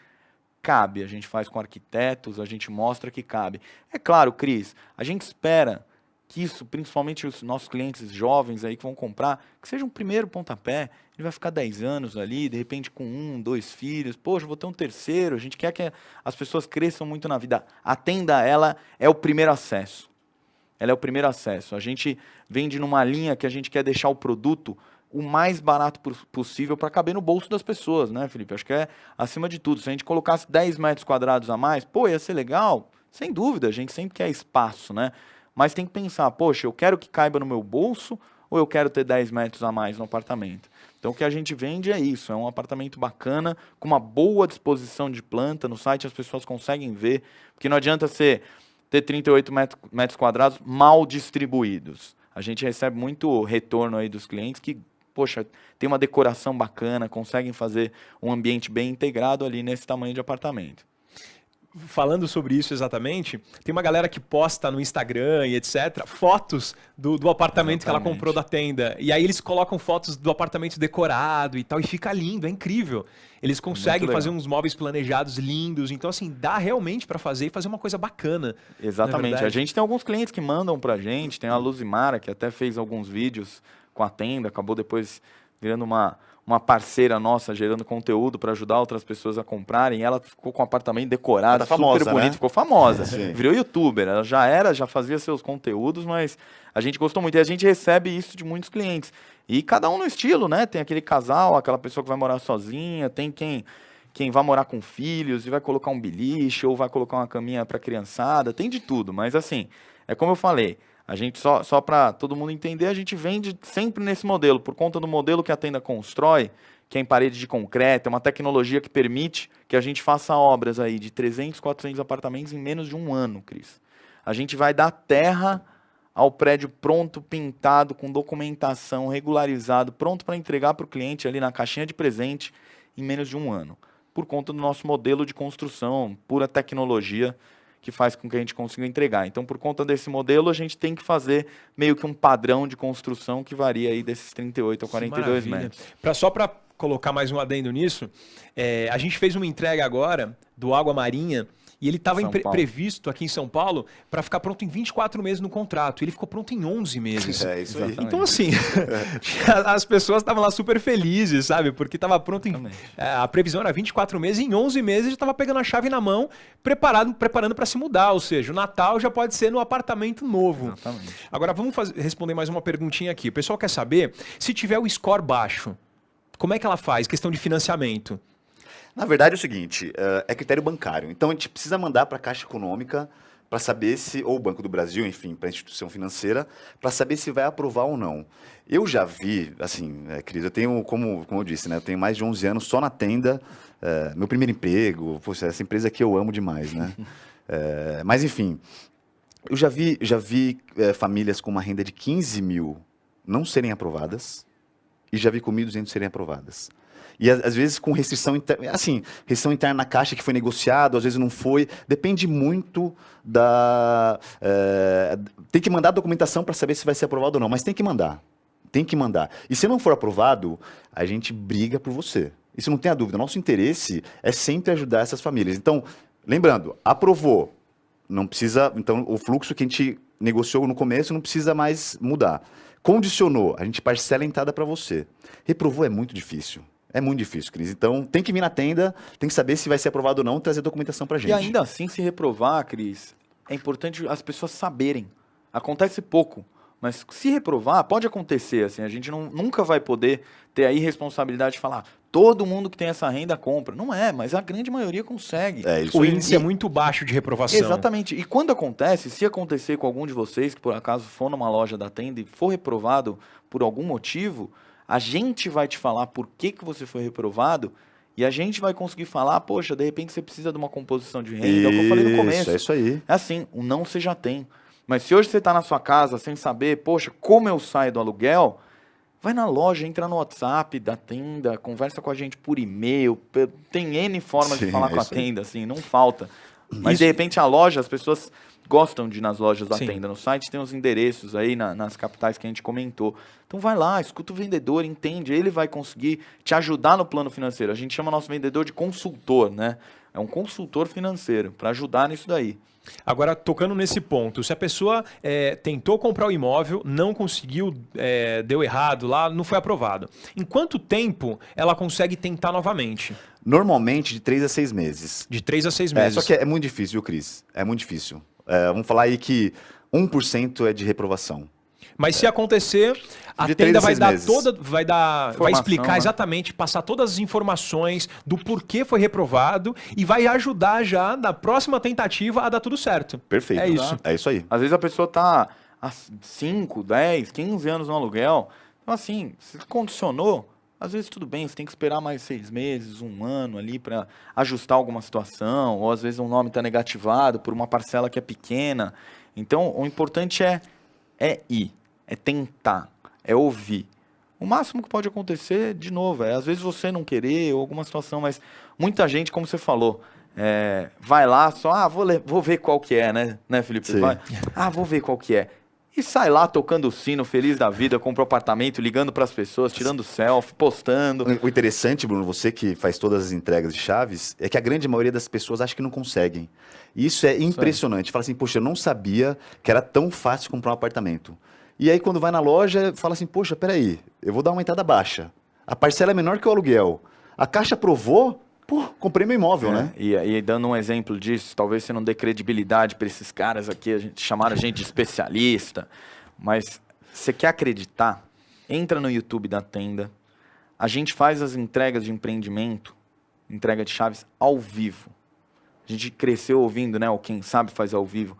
Cabe, a gente faz com arquitetos, a gente mostra que cabe. É claro, Cris, a gente espera que isso, principalmente os nossos clientes jovens aí que vão comprar, que seja um primeiro pontapé, ele vai ficar 10 anos ali, de repente com 1, 2 filhos, poxa, vou ter um terceiro, a gente quer que as pessoas cresçam muito na vida. A tenda, ela é o primeiro acesso. Ela é o primeiro acesso. A gente vende numa linha que a gente quer deixar o produto o mais barato possível para caber no bolso das pessoas, né, Felipe? Acho que é acima de tudo. Se a gente colocasse 10 metros quadrados a mais, pô, ia ser legal? Sem dúvida, a gente sempre quer espaço, né? Mas tem que pensar, poxa, eu quero que caiba no meu bolso ou eu quero ter 10 metros a mais no apartamento? Então o que a gente vende é isso, é um apartamento bacana, com uma boa disposição de planta. No site as pessoas conseguem ver, porque não adianta ser ter 38 metros quadrados mal distribuídos. A gente recebe muito retorno aí dos clientes que, poxa, tem uma decoração bacana, conseguem fazer um ambiente bem integrado ali nesse tamanho de apartamento. Falando sobre isso exatamente, tem uma galera que posta no Instagram e etc, fotos do apartamento que ela comprou da tenda. E aí eles colocam fotos do apartamento decorado e tal, e fica lindo, é incrível. Eles conseguem fazer uns móveis planejados lindos. Então, assim, dá realmente para fazer e fazer uma coisa bacana. Exatamente. A gente tem alguns clientes que mandam pra gente, tem a Luzimara, que até fez alguns vídeos com a tenda, acabou depois virando uma parceira nossa, gerando conteúdo para ajudar outras pessoas a comprarem. Ela ficou com um apartamento decorado, super famosa, bonito, né? ficou famosa. Sim. Virou youtuber, ela já fazia seus conteúdos, mas a gente gostou muito. E a gente recebe isso de muitos clientes. E cada um no estilo, né? Tem aquele casal, aquela pessoa que vai morar sozinha, tem quem vai morar com filhos e vai colocar um beliche ou vai colocar uma caminha para criançada, tem de tudo. Mas assim, é como eu falei, a gente só para todo mundo entender, a gente vende sempre nesse modelo, por conta do modelo que a tenda constrói, que é em parede de concreto, é uma tecnologia que permite que a gente faça obras aí de 300, 400 apartamentos em menos de um ano, Cris. A gente vai dar terra ao prédio pronto, pintado, com documentação, regularizado, pronto para entregar para o cliente ali na caixinha de presente em menos de um ano, por conta do nosso modelo de construção, pura tecnologia, que faz com que a gente consiga entregar. Então, por conta desse modelo, a gente tem que fazer meio que um padrão de construção que varia aí desses 38 a 42 metros. Só para colocar mais um adendo nisso, a gente fez uma entrega agora do Água Marinha e ele estava previsto aqui em São Paulo para ficar pronto em 24 meses no contrato. Ele ficou pronto em 11 meses. É isso aí. Então, assim, as pessoas estavam lá super felizes, sabe? Porque estava pronto a previsão era 24 meses, em 11 meses já estava pegando a chave na mão, preparando para se mudar. Ou seja, o Natal já pode ser no apartamento novo. Exatamente. Agora, vamos responder mais uma perguntinha aqui. O pessoal quer saber, se tiver o score baixo, como é que ela faz? Questão de financiamento. Na verdade é o seguinte, é critério bancário. Então a gente precisa mandar para a Caixa Econômica para saber se, ou o Banco do Brasil, enfim, para a instituição financeira, para saber se vai aprovar ou não. Eu já vi, assim, Cris, eu tenho, como eu disse, né, eu tenho mais de 11 anos só na tenda, meu primeiro emprego, poxa, essa empresa aqui eu amo demais, né? Mas enfim, eu já vi famílias com uma renda de 15 mil não serem aprovadas e já vi com 1.200 serem aprovadas. E às vezes com restrição interna, assim, restrição interna na Caixa que foi negociado, às vezes não foi. Depende muito da... tem que mandar a documentação para saber se vai ser aprovado ou não, mas tem que mandar. Tem que mandar. E se não for aprovado, a gente briga por você. Isso não tem a dúvida. Nosso interesse é sempre ajudar essas famílias. Então, lembrando, aprovou, não precisa... Então, o fluxo que a gente negociou no começo não precisa mais mudar. Condicionou, a gente parcela a entrada para você. Reprovou é muito difícil. É muito difícil, Cris. Então, tem que vir na tenda, tem que saber se vai ser aprovado ou não, trazer documentação pra gente. E ainda assim, se reprovar, Cris, é importante as pessoas saberem. Acontece pouco, mas se reprovar, pode acontecer. Assim, a gente nunca vai poder ter a irresponsabilidade de falar todo mundo que tem essa renda compra. Não é, mas a grande maioria consegue. O índice é muito baixo de reprovação. Exatamente. E quando acontece, se acontecer com algum de vocês, que por acaso for numa loja da tenda e for reprovado por algum motivo... A gente vai te falar por que você foi reprovado e a gente vai conseguir falar, poxa, de repente você precisa de uma composição de renda, é o que eu falei no começo. É isso aí. É assim, o não você já tem. Mas se hoje você está na sua casa sem saber, poxa, como eu saio do aluguel, vai na loja, entra no WhatsApp da tenda, conversa com a gente por e-mail, tem N formas de falar com a tenda, assim, não falta. Mas de repente a loja, as pessoas... gostam de ir nas lojas da tenda. No site tem os endereços aí nas capitais que a gente comentou. Então vai lá, escuta o vendedor, entende. Ele vai conseguir te ajudar no plano financeiro. A gente chama nosso vendedor de consultor, né? É um consultor financeiro para ajudar nisso daí. Agora, tocando nesse ponto, se a pessoa tentou comprar o imóvel, não conseguiu, deu errado lá, não foi aprovado. Em quanto tempo ela consegue tentar novamente? Normalmente de 3 a 6 meses. De 3 a 6 meses. Só que é muito difícil, viu, Cris? É muito difícil. Vamos falar aí que 1% é de reprovação. Mas se acontecer, a tenda vai explicar exatamente, passar todas as informações do porquê foi reprovado e vai ajudar já na próxima tentativa a dar tudo certo. Perfeito. É isso. É isso aí. Às vezes a pessoa está há 5, 10, 15 anos no aluguel. Então assim, se condicionou, às vezes tudo bem, você tem que esperar mais 6 meses, 1 ano ali para ajustar alguma situação, ou às vezes um nome está negativado por uma parcela que é pequena. Então, o importante é ir, é tentar, é ouvir. O máximo que pode acontecer, de novo, às vezes você não querer ou alguma situação, mas muita gente, como você falou, vai lá só, vou ver qual que é, né, Felipe? Vou ver qual que é. E sai lá tocando o sino, feliz da vida, compra um apartamento, ligando para as pessoas, tirando selfie, postando. O interessante, Bruno, você que faz todas as entregas de chaves, é que a grande maioria das pessoas acha que não conseguem. E isso é impressionante. Fala assim, poxa, eu não sabia que era tão fácil comprar um apartamento. E aí quando vai na loja, fala assim, poxa, peraí, eu vou dar uma entrada baixa. A parcela é menor que o aluguel. A Caixa aprovou, comprei meu imóvel, né? E dando um exemplo disso, talvez você não dê credibilidade para esses caras aqui, chamaram a gente de especialista, mas você quer acreditar? Entra no YouTube da Tenda, a gente faz as entregas de empreendimento, entrega de chaves ao vivo. A gente cresceu ouvindo, né? O Quem Sabe faz ao vivo.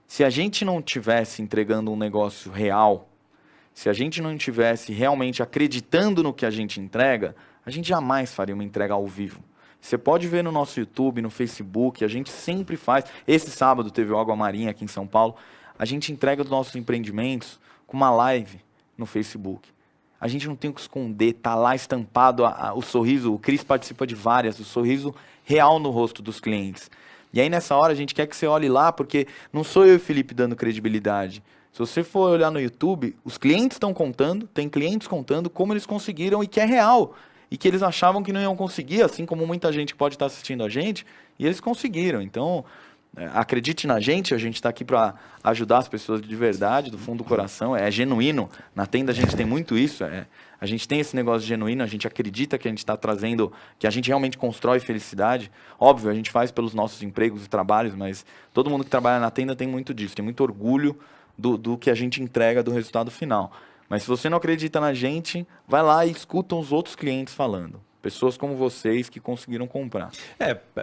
Se a gente não tivesse entregando um negócio real, se a gente não tivesse realmente acreditando no que a gente entrega, a gente jamais faria uma entrega ao vivo. Você pode ver no nosso YouTube, no Facebook, a gente sempre faz. Esse sábado teve o Água Marinha aqui em São Paulo. A gente entrega os nossos empreendimentos com uma live no Facebook. A gente não tem o que esconder, tá lá estampado o sorriso. O Cris participa de várias, o sorriso real no rosto dos clientes. E aí nessa hora a gente quer que você olhe lá, porque não sou eu e o Felipe dando credibilidade. Se você for olhar no YouTube, os clientes estão contando, tem clientes contando como eles conseguiram e que é real. E que eles achavam que não iam conseguir, assim como muita gente pode estar assistindo a gente, e eles conseguiram. Então, acredite na gente, a gente está aqui para ajudar as pessoas de verdade, do fundo do coração, é genuíno. Na Tenda a gente tem muito isso, a gente tem esse negócio genuíno, a gente acredita que a gente está trazendo, que a gente realmente constrói felicidade. Óbvio, a gente faz pelos nossos empregos e trabalhos, mas todo mundo que trabalha na Tenda tem muito disso, tem muito orgulho do que a gente entrega, do resultado final. Mas se você não acredita na gente, vai lá e escuta os outros clientes falando. Pessoas como vocês que conseguiram comprar.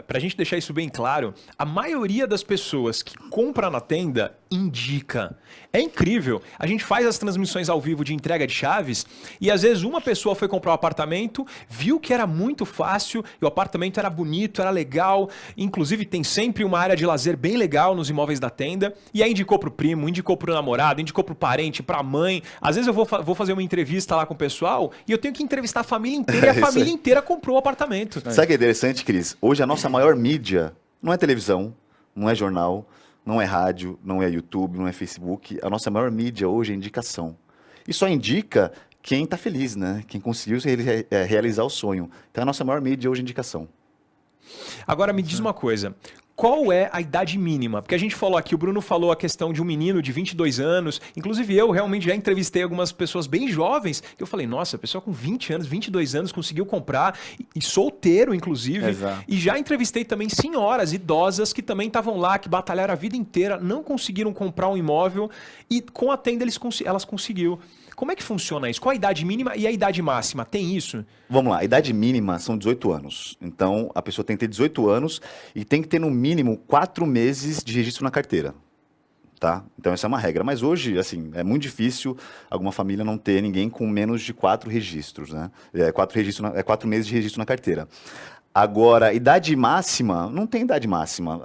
Pra gente deixar isso bem claro, a maioria das pessoas que compram na Tenda indica. É incrível. A gente faz as transmissões ao vivo de entrega de chaves e às vezes uma pessoa foi comprar um apartamento, viu que era muito fácil e o apartamento era bonito, era legal. Inclusive tem sempre uma área de lazer bem legal nos imóveis da Tenda. E aí indicou pro primo, indicou pro namorado, indicou pro parente, pra mãe. Às vezes eu vou fazer uma entrevista lá com o pessoal e eu tenho que entrevistar a família inteira e a família inteira comprou o apartamento. Sabe o que é interessante, Cris? Hoje a nossa maior mídia não é televisão, não é jornal, não é rádio, não é YouTube, não é Facebook. A nossa maior mídia hoje é indicação. E só indica quem está feliz, né? Quem conseguiu realizar o sonho. Então a nossa maior mídia hoje é indicação. Agora me diz uma coisa. Qual é a idade mínima? Porque a gente falou aqui, o Bruno falou a questão de um menino de 22 anos. Inclusive eu realmente já entrevistei algumas pessoas bem jovens. Que eu falei, nossa, a pessoa com 20 anos, 22 anos conseguiu comprar. E solteiro, inclusive. Exato. E já entrevistei também senhoras idosas que também estavam lá, que batalharam a vida inteira, não conseguiram comprar um imóvel. E com a Tenda elas conseguiram. Como é que funciona isso? Qual a idade mínima e a idade máxima? Tem isso? Vamos lá, a idade mínima são 18 anos. Então, a pessoa tem que ter 18 anos e tem que ter no mínimo 4 meses de registro na carteira. Tá? Então, essa é uma regra. Mas hoje, assim, é muito difícil alguma família não ter ninguém com menos de 4 registros, né? 4 meses de registro na carteira. Agora, idade máxima, não tem idade máxima.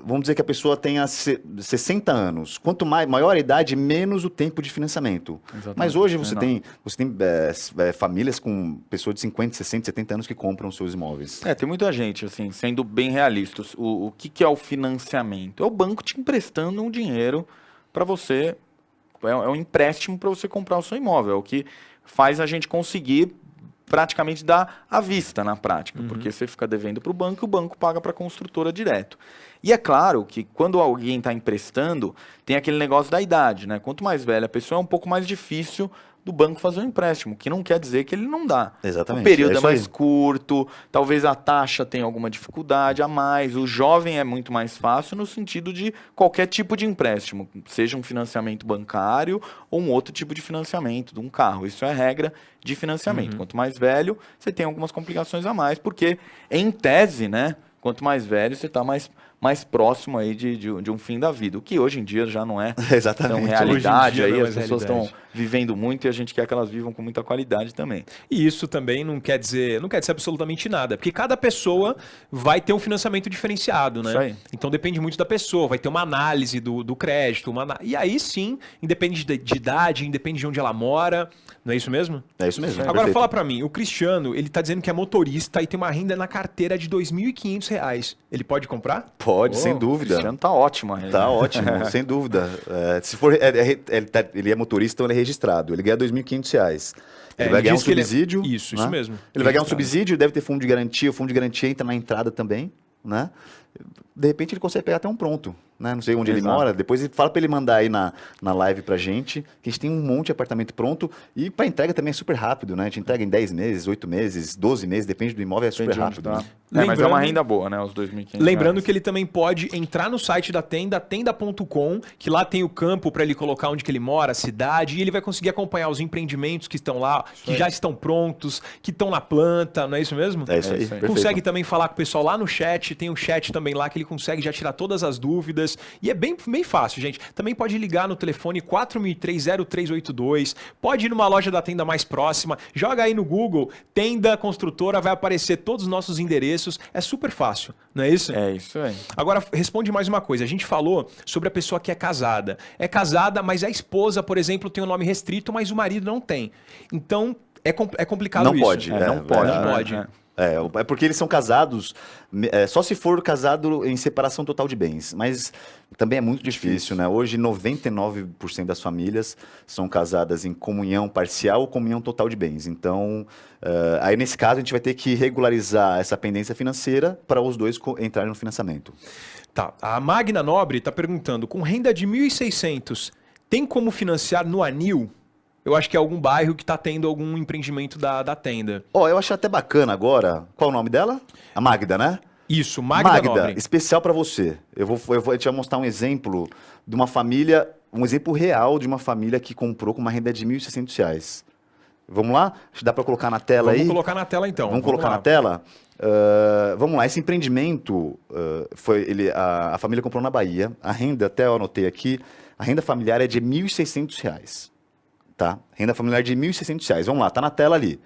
Vamos dizer que a pessoa tenha 60 anos. Quanto maior a idade, menos o tempo de financiamento. Exatamente. Mas hoje você tem famílias com pessoas de 50, 60, 70 anos que compram seus imóveis. Tem muita gente, assim, sendo bem realistas. O que é o financiamento? É o banco te emprestando um dinheiro para você. É um empréstimo para você comprar o seu imóvel. É o que faz a gente conseguir praticamente dar à vista na prática, porque você fica devendo para o banco paga para a construtora direto. E é claro que quando alguém está emprestando, tem aquele negócio da idade, né? Quanto mais velha a pessoa, é um pouco mais difícil do banco fazer um empréstimo, que não quer dizer que ele não dá. Exatamente. O período é mais curto, talvez a taxa tenha alguma dificuldade a mais, o jovem é muito mais fácil no sentido de qualquer tipo de empréstimo, seja um financiamento bancário ou um outro tipo de financiamento, de um carro. Isso é regra de financiamento. Quanto mais velho, você tem algumas complicações a mais, porque em tese, né, quanto mais velho, você está mais próximo aí de um fim da vida, o que hoje em dia já não é tão realidade, aí as pessoas estão vivendo muito e a gente quer que elas vivam com muita qualidade também. E isso também não quer dizer absolutamente nada, porque cada pessoa vai ter um financiamento diferenciado, né? Isso aí. Então depende muito da pessoa, vai ter uma análise do crédito, e aí sim, independe de idade, independe de onde ela mora, não é isso mesmo? É isso mesmo. Agora perfeito. fala pra mim, o Cristiano, ele tá dizendo que é motorista e tem uma renda na carteira de R$ 2.500. Ele pode comprar? Pode, Pô, sem O dúvida. Cristiano tá ótimo. Aí, Tá né? ótimo, sem dúvida. Se for, ele é motorista, então ele é registrado. Ele ganha R$ 2.500. Ele vai ganhar um diz que ele é- subsídio. Isso né? mesmo. Ele vai ganhar um Registrado. subsídio, deve ter fundo de garantia. O fundo de garantia entra na entrada também, né? De repente ele consegue pegar até um pronto, né? Não sei onde ele Exato. mora. Depois fala para ele mandar aí na live pra gente, que a gente tem um monte de apartamento pronto. E para entrega também é super rápido, né? A gente entrega em 10 meses, 8 meses, 12 meses, depende do imóvel, é super Depende de onde rápido. tá. Né? Mas é Lembrando- uma renda boa, né? Os 2.500 Lembrando reais. que ele também pode entrar no site da tenda, tenda.com, que lá tem o campo para ele colocar onde que ele mora, a cidade, e ele vai conseguir acompanhar os empreendimentos que estão lá, que já estão prontos, que estão na planta, não é isso mesmo? É isso aí, isso aí. perfeito. Consegue também falar com o pessoal lá no chat, tem um chat também lá que ele consegue já tirar todas as dúvidas. E é bem fácil, gente. Também pode ligar no telefone 4003-0382, pode ir numa loja da tenda mais próxima, joga aí no Google, tenda construtora, vai aparecer todos os nossos endereços. É super fácil, não é isso? É isso aí. Agora, responde mais uma coisa. A gente falou sobre a pessoa que é casada. É casada, mas a esposa, por exemplo, tem o nome restrito, mas o marido não tem. Então, é complicado Não isso. pode. Não pode. Não né? pode. É. É porque eles são casados, só se for casado em separação total de bens. Mas também é muito difícil, né? Hoje, 99% das famílias são casadas em comunhão parcial ou comunhão total de bens. Então, aí nesse caso, a gente vai ter que regularizar essa pendência financeira para os dois entrarem no financiamento. Tá. A Magna Nobre está perguntando, com renda de 1.600, tem como financiar no Anil? Eu acho que é algum bairro que está tendo algum empreendimento da tenda. Ó, eu achei até bacana agora. Qual o nome dela? A Magda, né? Isso, Magna Nobre. Especial para você. Eu te vou mostrar um exemplo de uma família, um exemplo real de uma família que comprou com uma renda de R$ 1.600. Vamos lá? Acho que dá para colocar na tela aí. Vamos colocar na tela então. Vamos colocar lá. na tela? Vamos lá, esse empreendimento, a família comprou na Bahia. A renda, até eu anotei aqui, a renda familiar é de R$ 1.600. Tá? Renda familiar de R$ 1.600. Vamos lá, tá na tela ali.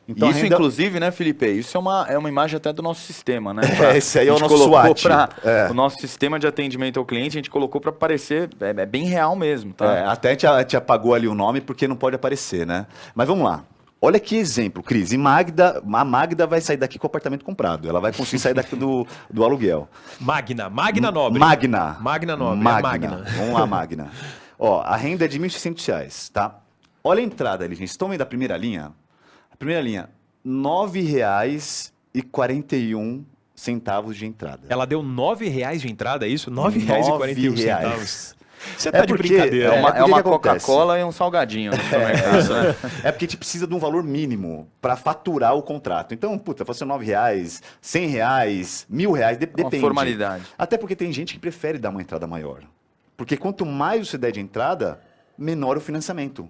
Então, Isso, a renda... inclusive, né, Felipe? Isso é uma imagem até do nosso sistema, né? Esse aí é A o gente nosso colocou SWAT. O nosso sistema de atendimento ao cliente, a gente colocou para parecer, é bem real mesmo, tá? Até a gente apagou ali o nome porque não pode aparecer, né? Mas vamos lá. Olha que exemplo, Cris. A Magda vai sair daqui com o apartamento comprado. Ela vai conseguir sair daqui do aluguel. Magna Nobre. Magna. Magna Nobre. Magna. Vamos lá, Magna. Ó, a renda é de R$ 1.600, tá? Olha a entrada ali, gente. Estão vendo a primeira linha? A primeira linha, R$ 9,41 de entrada. Ela deu R$ 9,00 de entrada, é isso? R$ 9,41. Você tá de porque- brincadeira. É uma porque que acontece? Coca-Cola e um salgadinho no supermercado, né? É porque a gente precisa de um valor mínimo para faturar o contrato. Então, puta, fosse R$ 9,00, R$ 100,00, R$ 1.000, depende. Uma formalidade. Até porque tem gente que prefere dar uma entrada maior. Porque quanto mais você der de entrada, menor o financiamento.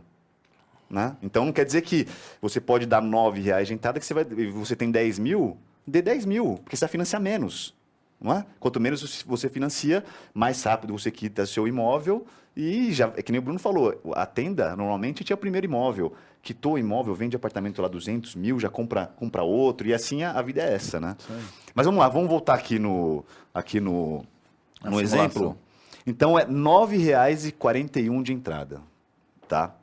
Né? Então não quer dizer que você pode dar R$ 9,00 de entrada, que você tem 10 mil, dê 10 mil, porque você vai financiar menos. Não é? Quanto menos você financia, mais rápido você quita seu imóvel e já, é que nem o Bruno falou, a tenda normalmente tinha o primeiro imóvel, quitou o imóvel, vende apartamento lá 200 mil, já compra outro e assim a vida é essa, né? Mas vamos lá, vamos voltar aqui no exemplo. Então é R$ 9,41 de entrada, tá?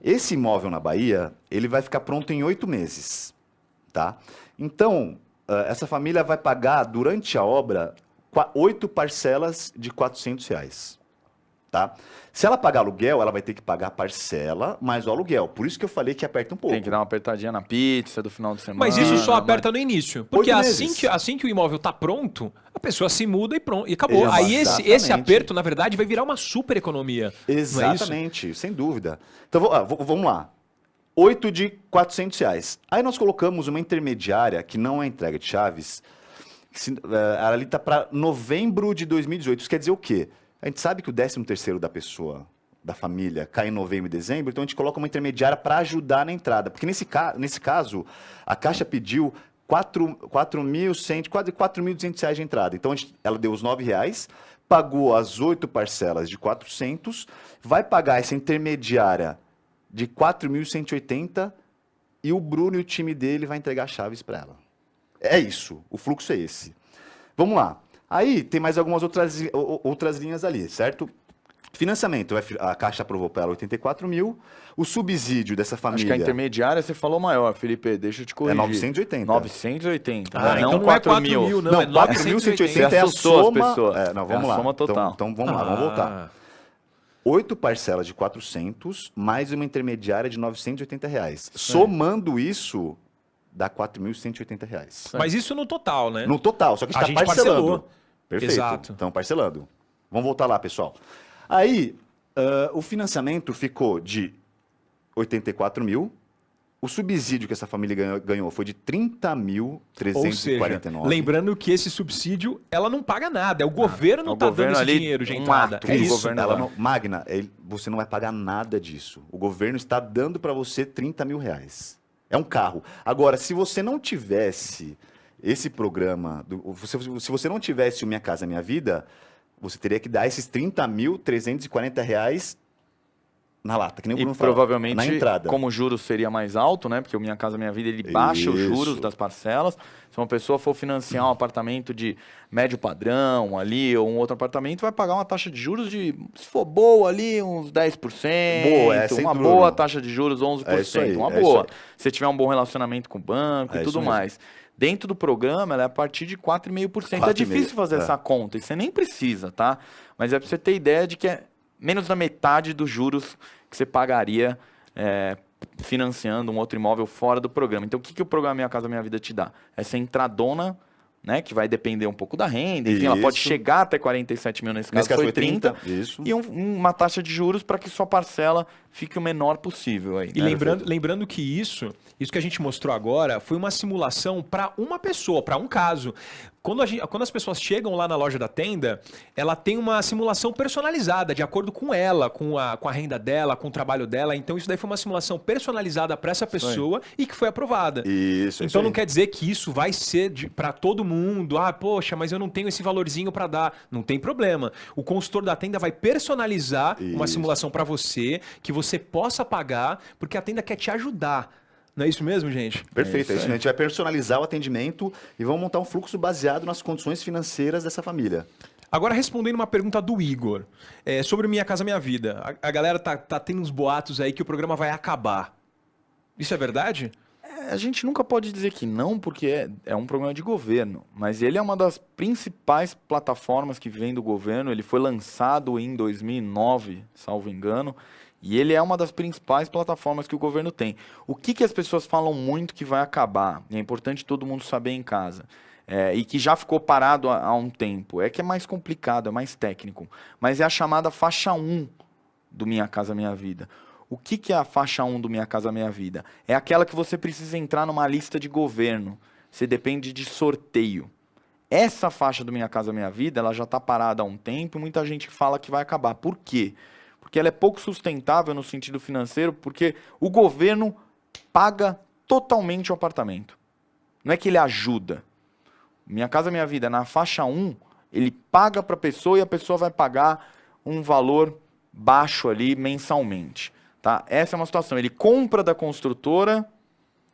Esse imóvel na Bahia, ele vai ficar pronto em 8 meses, tá? Então, essa família vai pagar, durante a obra, 8 parcelas de R$ 400, tá? Se ela pagar aluguel, ela vai ter que pagar a parcela mais o aluguel. Por isso que eu falei que aperta um pouco. Tem que dar uma apertadinha na pizza do final de semana. Mas isso só mas- aperta no início. Porque 8 assim meses. que o imóvel tá pronto, a pessoa se muda e pronto. E acabou. Exatamente. Aí esse aperto, na verdade, vai virar uma super economia. Não é isso? Exatamente, sem dúvida. Então, vamos lá. 8 de R$ 400. Aí nós colocamos uma intermediária, que não é entrega de chaves, ela ali está para novembro de 2018. Isso quer dizer o quê? A gente sabe que o 13º da pessoa, da família, cai em novembro e dezembro, então a gente coloca uma intermediária para ajudar na entrada. Porque nesse caso, a Caixa pediu quase R$ 4.200 de entrada. Então ela deu os R$ 9,00, pagou as 8 parcelas de 400, vai pagar essa intermediária de 4.180 e o Bruno e o time dele vai entregar chaves para ela. É isso, o fluxo é esse. Vamos lá. Aí tem mais algumas outras linhas ali, certo? Financiamento, a Caixa aprovou para ela 84 mil. O subsídio dessa família... Acho que a intermediária você falou maior, Felipe. Deixa eu te corrigir. É 980. 980. Ah, não então não 4 é 4 mil. mil, Não, é 4.180 é a assustou as soma... pessoas. Não, É vamos a lá. soma total. Então vamos lá, vamos voltar. 8 parcelas de 400, mais uma intermediária de 980 reais. Somando isso, dá 4.180 reais. Mas isso no total, né? No total, só que A a gente gente está parcelando. parcelou. Perfeito. Exato. Então, parcelando. Vamos voltar lá, pessoal. Aí, o financiamento ficou de 84 mil. O subsídio que essa família ganhou foi de 30.349. Ou seja, lembrando que esse subsídio, ela não paga nada. É o governo não o está dando governo esse ali, dinheiro de um entrada. ato, É o isso. governo Ela dá. não, Magna, você não vai pagar nada disso. O governo está dando para você 30 mil reais. É um carro. Agora, se você não tivesse esse programa, se você não tivesse o Minha Casa Minha Vida, você teria que dar esses 30.340 reais na lata, que nem o E Bruno falou, provavelmente, na entrada. como o juros seria mais alto, né? Porque o Minha Casa Minha Vida, ele baixa os Isso. juros das parcelas. Se uma pessoa for financiar um apartamento de médio padrão ali, ou um outro apartamento, vai pagar uma taxa de juros de, se for boa ali, uns 10%. Boa, sem uma dúvida. boa taxa de juros, 11%. É isso aí, uma é boa. isso Se tiver um bom relacionamento com o banco É e isso tudo mesmo. mais. Dentro do programa, ela é a partir de 4,5%. É 4,5%, difícil fazer essa conta, e você nem precisa, tá? Mas é para você ter ideia de que é menos da metade dos juros que você pagaria financiando um outro imóvel fora do programa. Então, o que o programa Minha Casa Minha Vida te dá? Essa entradona, né, que vai depender um pouco da renda, enfim, ela pode Isso. chegar até 47 mil, nesse caso, Nesse caso foi 30, Isso. e uma taxa de juros para que sua parcela fique o menor possível. Aí, E né? lembrando que isso que a gente mostrou agora foi uma simulação para uma pessoa, para um caso. Quando as pessoas chegam lá na loja da Tenda, ela tem uma simulação personalizada, de acordo com ela, com a renda dela, com o trabalho dela. Então isso daí foi uma simulação personalizada para essa pessoa e que foi aprovada. Isso, Então não quer dizer que isso vai ser para todo mundo. Ah, poxa, mas eu não tenho esse valorzinho para dar. Não tem problema. O consultor da Tenda vai personalizar uma Isso. simulação para você, que você possa pagar, porque a Tenda quer te ajudar. Não é isso mesmo, gente? Perfeito, É é isso isso. A gente vai personalizar o atendimento e vamos montar um fluxo baseado nas condições financeiras dessa família. Agora, respondendo uma pergunta do Igor, sobre Minha Casa Minha Vida. A galera tá tendo uns boatos aí que o programa vai acabar. Isso é verdade? A gente nunca pode dizer que não, porque é um programa de governo, mas ele é uma das principais plataformas que vem do governo. Ele foi lançado em 2009, salvo engano, e ele é uma das principais plataformas que o governo tem. O que as pessoas falam muito que vai acabar, e é importante todo mundo saber em casa, e que já ficou parado há um tempo, é que é mais complicado, é mais técnico, mas é a chamada faixa 1 do Minha Casa Minha Vida. O que é a faixa 1 do Minha Casa Minha Vida? É aquela que você precisa entrar numa lista de governo. Você depende de sorteio. Essa faixa do Minha Casa Minha Vida, ela já está parada há um tempo e muita gente fala que vai acabar. Por quê? Porque ela é pouco sustentável no sentido financeiro, porque o governo paga totalmente o apartamento. Não é que ele ajuda. Minha Casa Minha Vida, na faixa 1, ele paga para a pessoa e a pessoa vai pagar um valor baixo ali mensalmente. Tá? Essa é uma situação. Ele compra da construtora,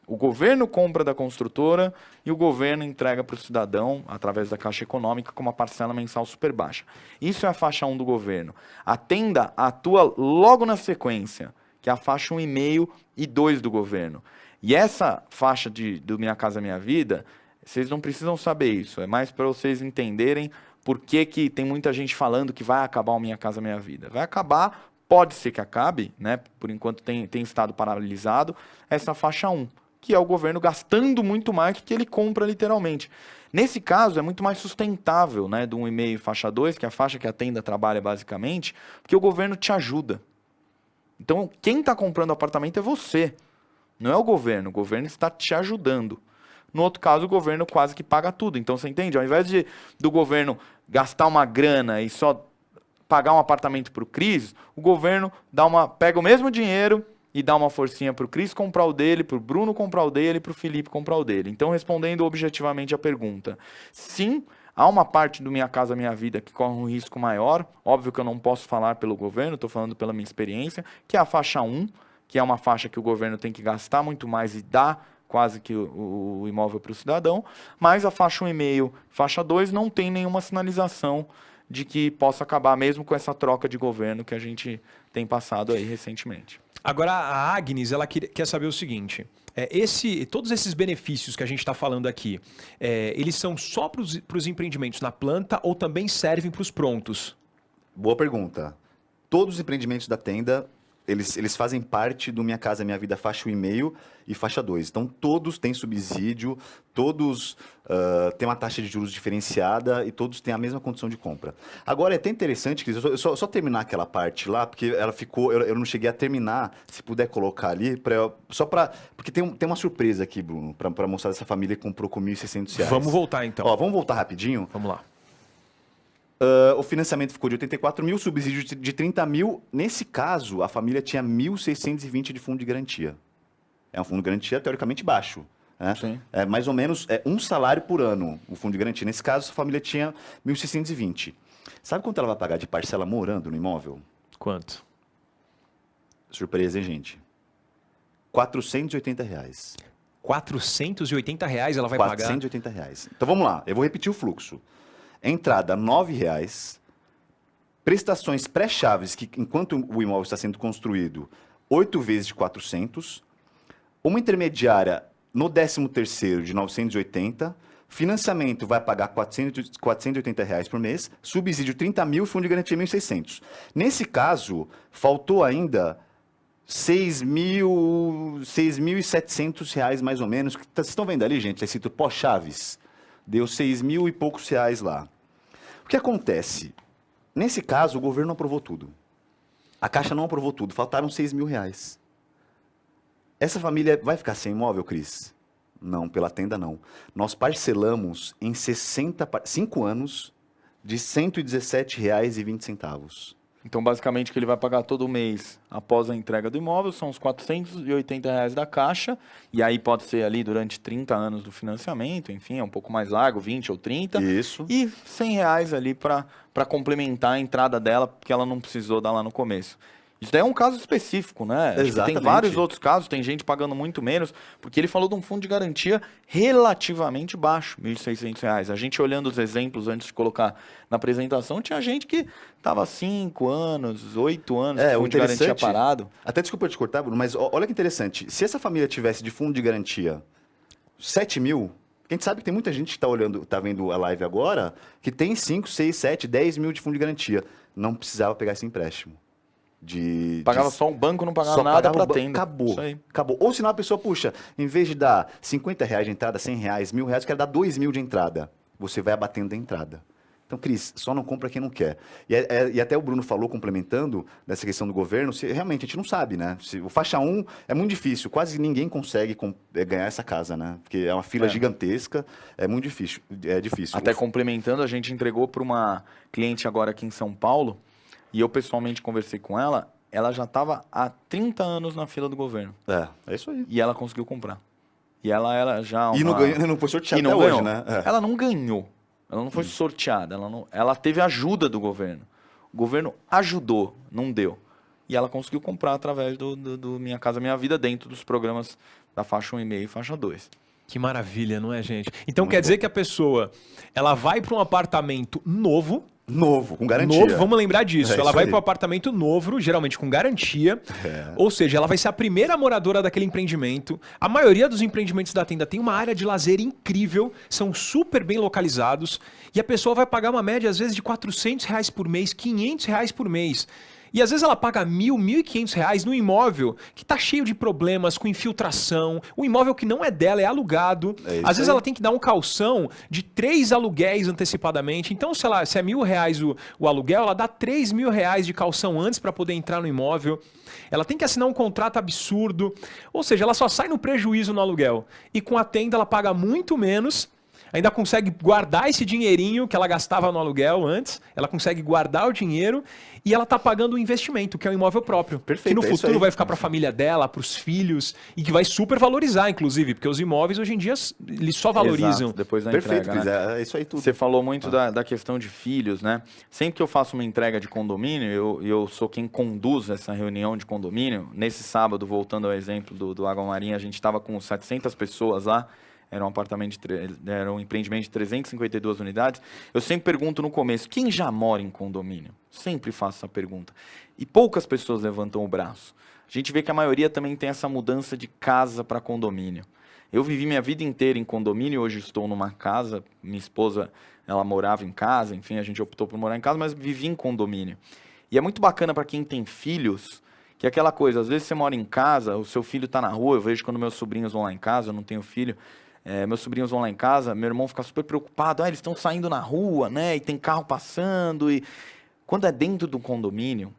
o governo compra da construtora e o governo entrega para o cidadão, através da Caixa Econômica, com uma parcela mensal super baixa. Isso é a faixa 1 do governo. A Tenda atua logo na sequência, que é a faixa 1,5 e 2 do governo. E essa faixa do Minha Casa Minha Vida, vocês não precisam saber isso. É mais para vocês entenderem por que tem muita gente falando que vai acabar o Minha Casa Minha Vida. Vai acabar. Pode ser que acabe, né? Por enquanto tem estado paralisado, essa faixa 1, que é o governo gastando muito mais do que ele compra literalmente. Nesse caso, é muito mais sustentável, né? Do 1,5 faixa 2, que é a faixa que a Tenda trabalha basicamente, porque o governo te ajuda. Então, quem está comprando apartamento é você, não é o governo está te ajudando. No outro caso, o governo quase que paga tudo. Então, você entende? Ao invés do governo gastar uma grana e só pagar um apartamento para o Cris, o governo pega o mesmo dinheiro e dá uma forcinha para o Cris comprar o dele, para o Bruno comprar o dele, para o Felipe comprar o dele. Então, respondendo objetivamente a pergunta, sim, há uma parte do Minha Casa Minha Vida que corre um risco maior, óbvio que eu não posso falar pelo governo, estou falando pela minha experiência, que é a faixa 1, que é uma faixa que o governo tem que gastar muito mais e dar quase que o imóvel para o cidadão, mas a faixa 1,5, faixa 2 não tem nenhuma sinalização de que possa acabar mesmo com essa troca de governo que a gente tem passado aí recentemente. Agora, a Agnes, ela quer saber o seguinte, todos esses benefícios que a gente está falando aqui, eles são só para os empreendimentos na planta ou também servem para os prontos? Boa pergunta. Todos os empreendimentos da tenda, eles fazem parte do Minha Casa Minha Vida faixa 1,5 e faixa 2. Então, todos têm subsídio, todos têm uma taxa de juros diferenciada e todos têm a mesma condição de compra. Agora, é até interessante, Cris, só terminar aquela parte lá, porque ela ficou, eu não cheguei a terminar, se puder colocar ali, porque tem uma surpresa aqui, Bruno, para mostrar dessa família que comprou com R$ 1.600. Vamos voltar, então. Ó, vamos voltar rapidinho. Vamos lá. O financiamento ficou de 84 mil, subsídio de 30 mil. Nesse caso, a família tinha 1.620 de fundo de garantia. É um fundo de garantia teoricamente baixo. Né? Sim. É mais ou menos um salário por ano o fundo de garantia. Nesse caso, a família tinha 1.620. Sabe quanto ela vai pagar de parcela morando no imóvel? Quanto? Surpresa, hein, gente? R$ 480. R$ 480 ela vai pagar? R$ 480. Então vamos lá, eu vou repetir o fluxo. Entrada, R$ 9,00. Prestações pré-chaves, que enquanto o imóvel está sendo construído, 8 vezes de 400. Uma intermediária no 13º de 980. Financiamento vai pagar R$ 480 por mês. Subsídio 30 mil, fundo de garantia 1.600. Nesse caso, faltou ainda R$ 6.700 mais ou menos. Vocês estão vendo ali, gente? É escrito pós-chaves. Deu 6 mil e poucos reais lá. O que acontece? Nesse caso, o governo aprovou tudo. A Caixa não aprovou tudo, faltaram 6 mil reais. Essa família vai ficar sem imóvel, Cris? Não, pela tenda não. Nós parcelamos em 5 anos de R$ 117,20. Então, basicamente, o que ele vai pagar todo mês após a entrega do imóvel são os R$ 480 da Caixa, e aí pode ser ali durante 30 anos do financiamento, enfim, é um pouco mais largo, 20 ou 30. Isso. E R$ 100 ali para complementar a entrada dela, porque ela não precisou dar lá no começo. Isso daí é um caso específico, né? Acho que Exatamente. tem vários outros casos, tem gente pagando muito menos, porque ele falou de um fundo de garantia relativamente baixo, R$ 1.600. A gente olhando os exemplos antes de colocar na apresentação, tinha gente que estava 5 anos, 8 anos de fundo de garantia parado. Até desculpa te cortar, Bruno, mas olha que interessante. Se essa família tivesse de fundo de garantia 7 mil, a gente sabe que tem muita gente que está vendo a live agora, que tem 5, 6, 7, 10 mil de fundo de garantia. Não precisava pegar esse empréstimo. Pagava só um banco, não pagava nada para tenda. Acabou. Ou senão a pessoa, puxa, em vez de dar R$50 de entrada, R$100, R$1.000, eu quero dar 2 mil de entrada. Você vai abatendo a entrada. Então, Cris, só não compra quem não quer. E até o Bruno falou, complementando, dessa questão do governo, realmente a gente não sabe, né? O faixa 1 é muito difícil, quase ninguém consegue ganhar essa casa, né? Porque é uma fila gigantesca, é muito difícil. Até complementando, a gente entregou para uma cliente agora aqui em São Paulo, e eu pessoalmente conversei com ela, ela já estava há 30 anos na fila do governo. É isso aí. E ela conseguiu comprar. E ela era já uma... E não foi sorteada até hoje, né? Ela não ganhou. Ela não foi sorteada. Ela teve ajuda do governo. O governo ajudou, não deu. E ela conseguiu comprar através do Minha Casa Minha Vida, dentro dos programas da faixa 1,5 e faixa 2. Que maravilha, não é, gente? Então quer dizer que a pessoa, ela vai para um apartamento novo, com garantia. Vamos lembrar disso. Ela vai aí. para um apartamento novo, geralmente com garantia. Ou seja, ela vai ser a primeira moradora daquele empreendimento. A maioria dos empreendimentos da tenda tem uma área de lazer incrível, são super bem localizados. E a pessoa vai pagar uma média, às vezes, de R$400 por mês, R$500 por mês. E às vezes ela paga R$1.000, R$1.500 no imóvel que está cheio de problemas, com infiltração, um imóvel que não é dela, é alugado. Às vezes ela tem que dar um calção de 3 aluguéis antecipadamente. Então, se é R$1.000 o aluguel, ela dá R$3.000 de calção antes para poder entrar no imóvel. Ela tem que assinar um contrato absurdo. Ou seja, ela só sai no prejuízo no aluguel. E com a tenda ela paga muito menos. ainda consegue guardar esse dinheirinho que ela gastava no aluguel antes, ela consegue guardar o dinheiro e ela está pagando um investimento, que é um imóvel próprio. Perfeito, que no futuro vai ficar para a família dela, para os filhos, e que vai super valorizar, inclusive, porque os imóveis hoje em dia eles só valorizam. Exato, depois da Perfeito, entrega, Cris, né? é isso aí tudo. Você falou muito da questão de filhos, né? Sempre que eu faço uma entrega de condomínio, eu sou quem conduz essa reunião de condomínio. Nesse sábado, voltando ao exemplo do Água Marinha, a gente estava com 700 pessoas lá. Era um empreendimento de 352 unidades. Eu sempre pergunto no começo, quem já mora em condomínio? Sempre faço essa pergunta. E poucas pessoas levantam o braço. A gente vê que a maioria também tem essa mudança de casa para condomínio. Eu vivi minha vida inteira em condomínio, hoje estou numa casa. Minha esposa, ela morava em casa, enfim, a gente optou por morar em casa, mas vivi em condomínio. E é muito bacana para quem tem filhos, que é aquela coisa, às vezes você mora em casa, o seu filho está na rua, eu vejo quando meus sobrinhos vão lá em casa, eu não tenho filho, meus sobrinhos vão lá em casa, meu irmão fica super preocupado, eles estão saindo na rua, né, e tem carro passando, e quando é dentro do condomínio,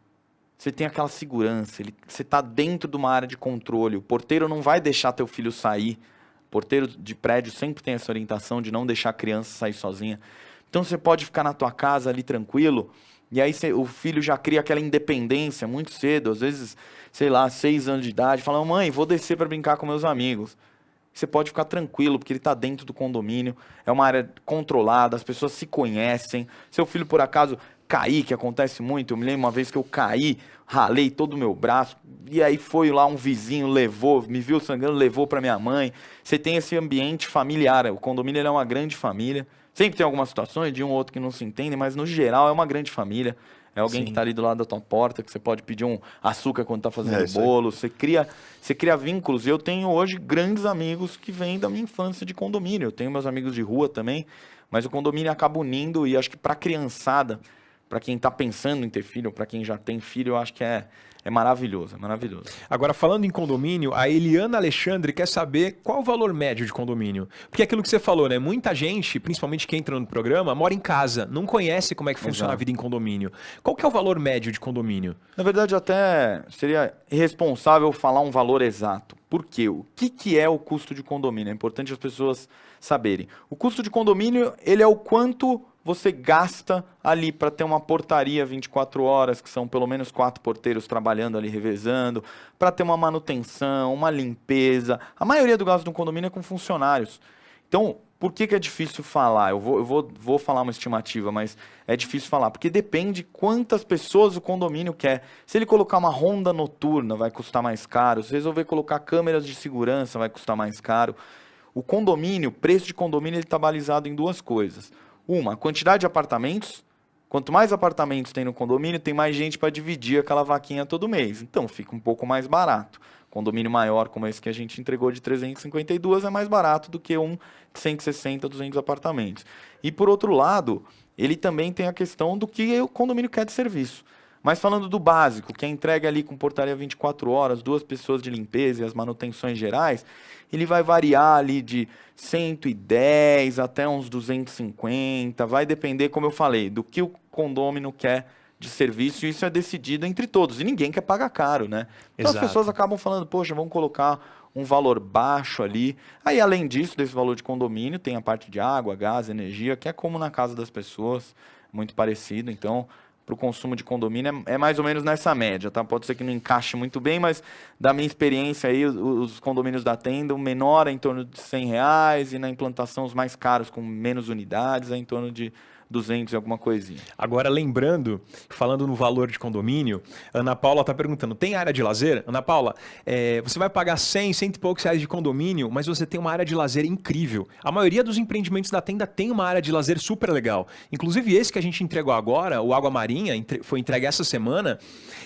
você tem aquela segurança, você está dentro de uma área de controle, o porteiro não vai deixar teu filho sair, o porteiro de prédio sempre tem essa orientação de não deixar a criança sair sozinha, então você pode ficar na tua casa ali tranquilo, e aí o filho já cria aquela independência muito cedo, às vezes, sei lá, 6 anos de idade, fala, mãe, vou descer para brincar com meus amigos. Você pode ficar tranquilo, porque ele está dentro do condomínio, é uma área controlada, as pessoas se conhecem. Seu filho, por acaso, cair, que acontece muito, eu me lembro uma vez que eu caí, ralei todo o meu braço, e aí foi lá um vizinho, levou, me viu sangrando, levou para minha mãe. Você tem esse ambiente familiar, o condomínio ele é uma grande família. Sempre tem algumas situações de um ou outro que não se entendem, mas no geral é uma grande família. É alguém que está ali do lado da tua porta, que você pode pedir um açúcar quando está fazendo bolo. Você cria vínculos. Eu tenho hoje grandes amigos que vêm da minha infância de condomínio. Eu tenho meus amigos de rua também, mas o condomínio acaba unindo e acho que para a criançada, para quem está pensando em ter filho, para quem já tem filho, eu acho que é maravilhoso, é maravilhoso. Agora, falando em condomínio, a Eliana Alexandre quer saber qual o valor médio de condomínio. Porque é aquilo que você falou, né? Muita gente, principalmente quem entra no programa, mora em casa, não conhece como é que funciona a vida em condomínio. Qual que é o valor médio de condomínio? Na verdade, até seria irresponsável falar um valor exato. Por quê? O que é o custo de condomínio? É importante as pessoas saberem. O custo de condomínio, ele é o quanto você gasta ali para ter uma portaria 24 horas, que são pelo menos 4 porteiros trabalhando ali, revezando, para ter uma manutenção, uma limpeza. A maioria do gasto de um condomínio é com funcionários. Então, por que é difícil falar? Eu vou falar uma estimativa, mas é difícil falar, porque depende quantas pessoas o condomínio quer. Se ele colocar uma ronda noturna, vai custar mais caro. Se resolver colocar câmeras de segurança, vai custar mais caro. O condomínio, o preço de condomínio, ele está balizado em 2 coisas. Uma, a quantidade de apartamentos. Quanto mais apartamentos tem no condomínio, tem mais gente para dividir aquela vaquinha todo mês. Então, fica um pouco mais barato. Condomínio maior, como esse que a gente entregou de 352, é mais barato do que um de 160, 200 apartamentos. E, por outro lado, ele também tem a questão do que o condomínio quer de serviço. Mas falando do básico, que é entrega ali com portaria 24 horas, 2 pessoas de limpeza e as manutenções gerais, ele vai variar ali de 110 até uns 250, vai depender, como eu falei, do que o condomínio quer de serviço, e isso é decidido entre todos, e ninguém quer pagar caro, né? Então Exato. as pessoas acabam falando, poxa, vamos colocar um valor baixo ali. Aí, além disso, desse valor de condomínio, tem a parte de água, gás, energia, que é como na casa das pessoas, muito parecido, então para o consumo de condomínio é mais ou menos nessa média, tá? Pode ser que não encaixe muito bem, mas da minha experiência aí, os condomínios da Tenda, o menor é em torno de R$100 e na implantação os mais caros, com menos unidades, é em torno de 200 e alguma coisinha. Agora, lembrando, falando no valor de condomínio, a Ana Paula está perguntando, tem área de lazer? Ana Paula, você vai pagar 100 e poucos reais de condomínio, mas você tem uma área de lazer incrível. A maioria dos empreendimentos da Tenda tem uma área de lazer super legal. Inclusive esse que a gente entregou agora, o Água Marinha, foi entregue essa semana,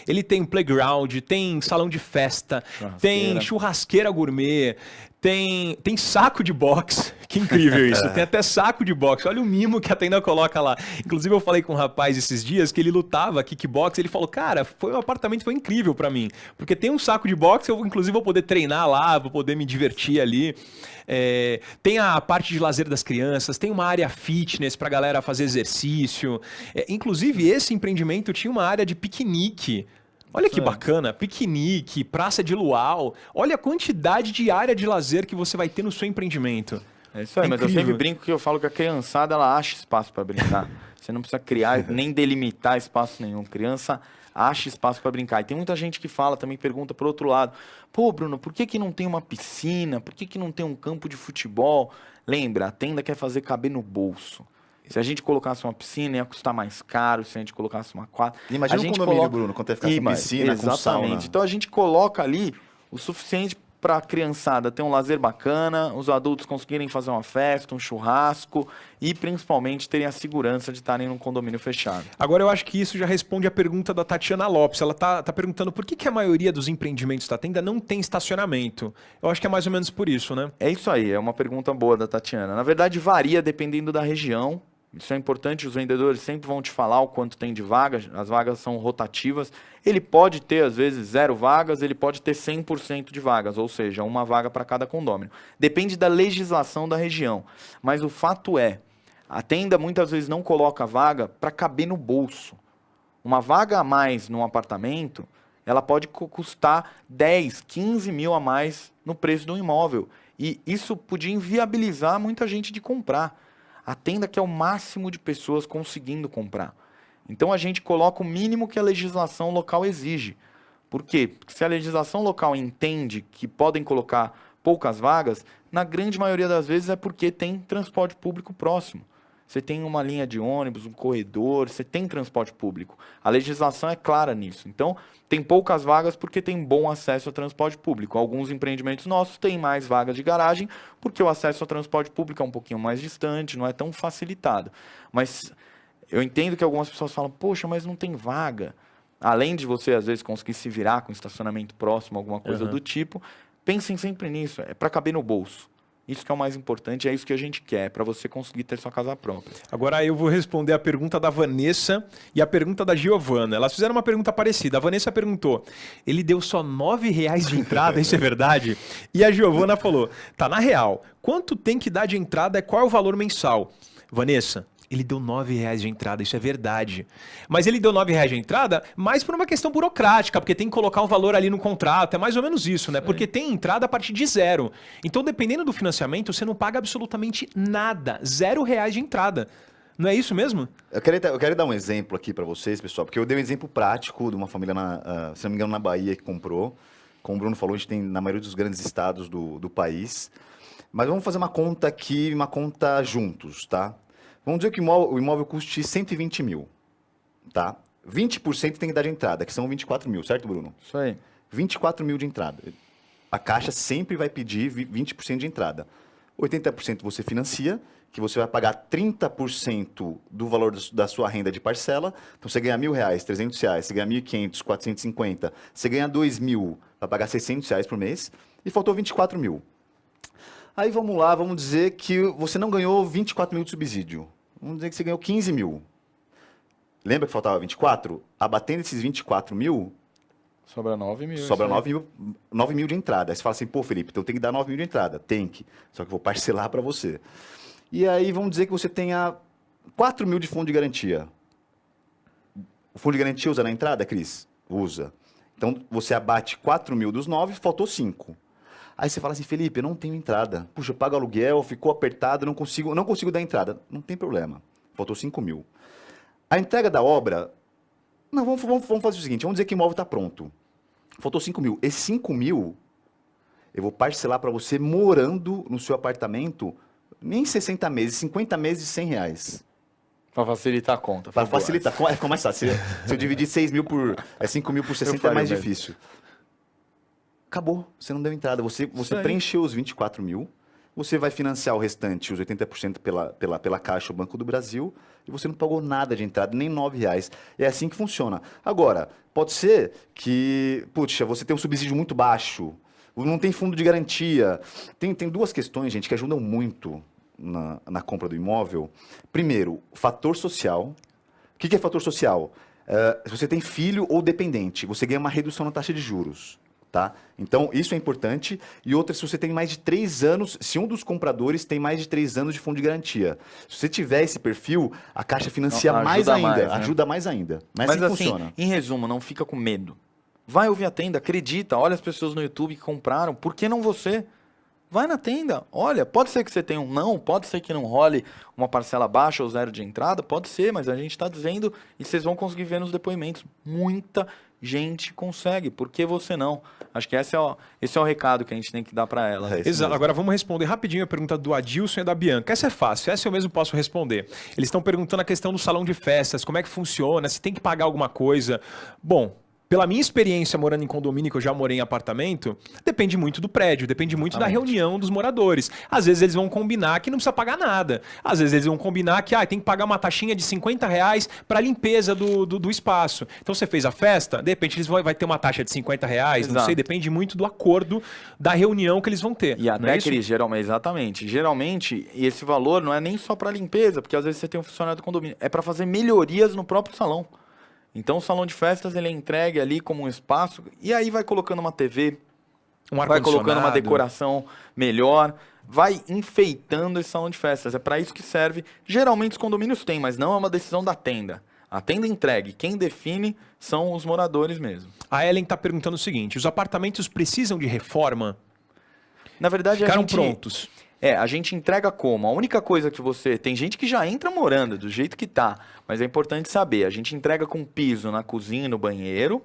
ele tem playground, tem salão de festa, tem churrasqueira gourmet, tem saco de boxe, que incrível isso, tem até saco de boxe, olha o mimo que a Tenda coloca lá. Inclusive eu falei com um rapaz esses dias que ele lutava kickbox, ele falou, cara, o apartamento foi incrível pra mim, porque tem um saco de boxe, eu inclusive vou poder treinar lá, vou poder me divertir ali. Tem a parte de lazer das crianças, tem uma área fitness pra galera fazer exercício, inclusive esse empreendimento tinha uma área de piquenique. Olha que bacana, piquenique, praça de luau, olha a quantidade de área de lazer que você vai ter no seu empreendimento. É isso aí, mas eu sempre brinco que eu falo que a criançada, ela acha espaço para brincar. Você não precisa criar nem delimitar espaço nenhum. Criança acha espaço para brincar. E tem muita gente que fala, também pergunta por outro lado, pô, Bruno, por que não tem uma piscina? Por que não tem um campo de futebol? Lembra, a tenda quer fazer caber no bolso. Se a gente colocasse uma piscina, ia custar mais caro. Se a gente colocasse uma quadra... Imagina um condomínio, Bruno, quando vai ficar com piscina, com sauna. Então a gente coloca ali o suficiente para a criançada ter um lazer bacana, os adultos conseguirem fazer uma festa, um churrasco e principalmente terem a segurança de estarem num condomínio fechado. Agora eu acho que isso já responde a pergunta da Tatiana Lopes. Ela tá perguntando por que a maioria dos empreendimentos da tenda não tem estacionamento. Eu acho que é mais ou menos por isso, né? É isso aí, é uma pergunta boa da Tatiana. Na verdade varia dependendo da região. Isso é importante, os vendedores sempre vão te falar o quanto tem de vagas, as vagas são rotativas. Ele pode ter, às vezes, 0 vagas, ele pode ter 100% de vagas, ou seja, uma vaga para cada condomínio. Depende da legislação da região. Mas o fato é, a tenda muitas vezes não coloca vaga para caber no bolso. Uma vaga a mais num apartamento, ela pode custar 10, 15 mil a mais no preço do imóvel. E isso podia inviabilizar muita gente de comprar. A tenda quer o máximo de pessoas conseguindo comprar. Então a gente coloca o mínimo que a legislação local exige. Por quê? Porque se a legislação local entende que podem colocar poucas vagas, na grande maioria das vezes é porque tem transporte público próximo. Você tem uma linha de ônibus, um corredor, você tem transporte público. A legislação é clara nisso. Então, tem poucas vagas porque tem bom acesso ao transporte público. Alguns empreendimentos nossos têm mais vagas de garagem porque o acesso ao transporte público é um pouquinho mais distante, não é tão facilitado. Mas eu entendo que algumas pessoas falam, poxa, mas não tem vaga. Além de você, às vezes, conseguir se virar com estacionamento próximo, alguma coisa do tipo, pensem sempre nisso, é para caber no bolso. Isso que é o mais importante, é isso que a gente quer, para você conseguir ter sua casa própria. Agora eu vou responder a pergunta da Vanessa e a pergunta da Giovana. Elas fizeram uma pergunta parecida. A Vanessa perguntou, ele deu só R$9 de entrada, isso é verdade? E a Giovana falou, tá na real, quanto tem que dar de entrada e qual é o valor mensal? Vanessa, ele deu R$9 de entrada, isso é verdade. Mas ele deu R$9 de entrada mais por uma questão burocrática, porque tem que colocar um valor ali no contrato, é mais ou menos isso, né? Porque tem entrada a partir de 0. Então, dependendo do financiamento, você não paga absolutamente nada, R$0 de entrada. Não é isso mesmo? Eu quero dar um exemplo aqui para vocês, pessoal, porque eu dei um exemplo prático de uma família, se não me engano, na Bahia, que comprou. Como o Bruno falou, a gente tem na maioria dos grandes estados do país. Mas vamos fazer uma conta aqui, uma conta juntos, tá? Vamos dizer que o imóvel custe 120 mil, tá? 20% tem que dar de entrada, que são 24 mil, certo, Bruno? Isso aí. 24 mil de entrada. A Caixa sempre vai pedir 20% de entrada. 80% você financia, que você vai pagar 30% do valor da sua renda de parcela. Então, você ganha R$1.000, R$300, você ganha 1.500, 450, você ganha 2.000, vai pagar R$600 por mês, e faltou 24 mil. Aí vamos lá, vamos dizer que você não ganhou 24 mil de subsídio. Vamos dizer que você ganhou 15 mil. Lembra que faltava 24? Abatendo esses 24 mil... Sobra 9 mil. Sobra 9 mil de entrada. Aí você fala assim, pô, Felipe, então tem que dar 9 mil de entrada. Tem que. Só que eu vou parcelar para você. E aí vamos dizer que você tenha 4 mil de fundo de garantia. O fundo de garantia usa na entrada, Cris? Usa. Então você abate 4 mil dos 9, faltou 5. Aí você fala assim, Felipe, eu não tenho entrada. Puxa, eu pago aluguel, ficou apertado, não consigo dar entrada. Não tem problema. Faltou 5 mil. A entrega da obra... Não, vamos fazer o seguinte, vamos dizer que o imóvel está pronto. Faltou 5 mil. Esses 5 mil, eu vou parcelar para você morando no seu apartamento nem 60 meses, 50 meses de R$100. Para facilitar a conta. Para facilitar, fica mais fácil. Se eu dividir 5 mil por 60 é mais difícil. Acabou, você não deu entrada. Você preencheu os 24 mil, você vai financiar o restante, os 80% pela Caixa, o Banco do Brasil, e você não pagou nada de entrada, nem R$9. É assim que funciona. Agora, pode ser que, puxa, você tem um subsídio muito baixo, não tem fundo de garantia. Tem duas questões, gente, que ajudam muito na compra do imóvel. Primeiro, fator social. O que é fator social? Se você tem filho ou dependente, você ganha uma redução na taxa de juros. Tá? Então, isso é importante. E outra, se você tem mais de 3 anos, se um dos compradores tem mais de 3 anos de fundo de garantia. Se você tiver esse perfil, a Caixa financia mais ainda, ajuda mais ainda. Mas assim funciona. Em resumo, não fica com medo. Vai ouvir a tenda, acredita, olha as pessoas no YouTube que compraram, por que não você? Vai na tenda, olha, pode ser que você tenha um não, pode ser que não role uma parcela baixa ou zero de entrada, pode ser, mas a gente está dizendo, e vocês vão conseguir ver nos depoimentos, muita gente consegue, por que você não? Acho que esse é o recado que a gente tem que dar para ela. Exato. Agora vamos responder rapidinho a pergunta do Adilson e da Bianca. Essa é fácil, essa eu mesmo posso responder. Eles estão perguntando a questão do salão de festas, como é que funciona, se tem que pagar alguma coisa. Bom, pela minha experiência morando em condomínio, que eu já morei em apartamento, depende muito do prédio, depende muito da reunião dos moradores. Às vezes eles vão combinar que não precisa pagar nada. Às vezes eles vão combinar que tem que pagar uma taxinha de R$50 para limpeza do espaço. Então você fez a festa, de repente eles vai ter uma taxa de R$50, não sei, depende muito do acordo da reunião que eles vão ter. E até, Cris, exatamente. Geralmente, esse valor não é nem só para limpeza, porque às vezes você tem um funcionário do condomínio, é para fazer melhorias no próprio salão. Então o salão de festas ele é entregue ali como um espaço e aí vai colocando uma TV, vai colocando uma decoração melhor, vai enfeitando esse salão de festas. É para isso que serve. Geralmente os condomínios têm, mas não é uma decisão da tenda. A tenda entregue, quem define são os moradores mesmo. A Ellen está perguntando o seguinte, os apartamentos precisam de reforma? Na verdade, ficaram prontos. A gente entrega como? A única coisa que você... Tem gente que já entra morando do jeito que tá, mas é importante saber. A gente entrega com piso na cozinha e no banheiro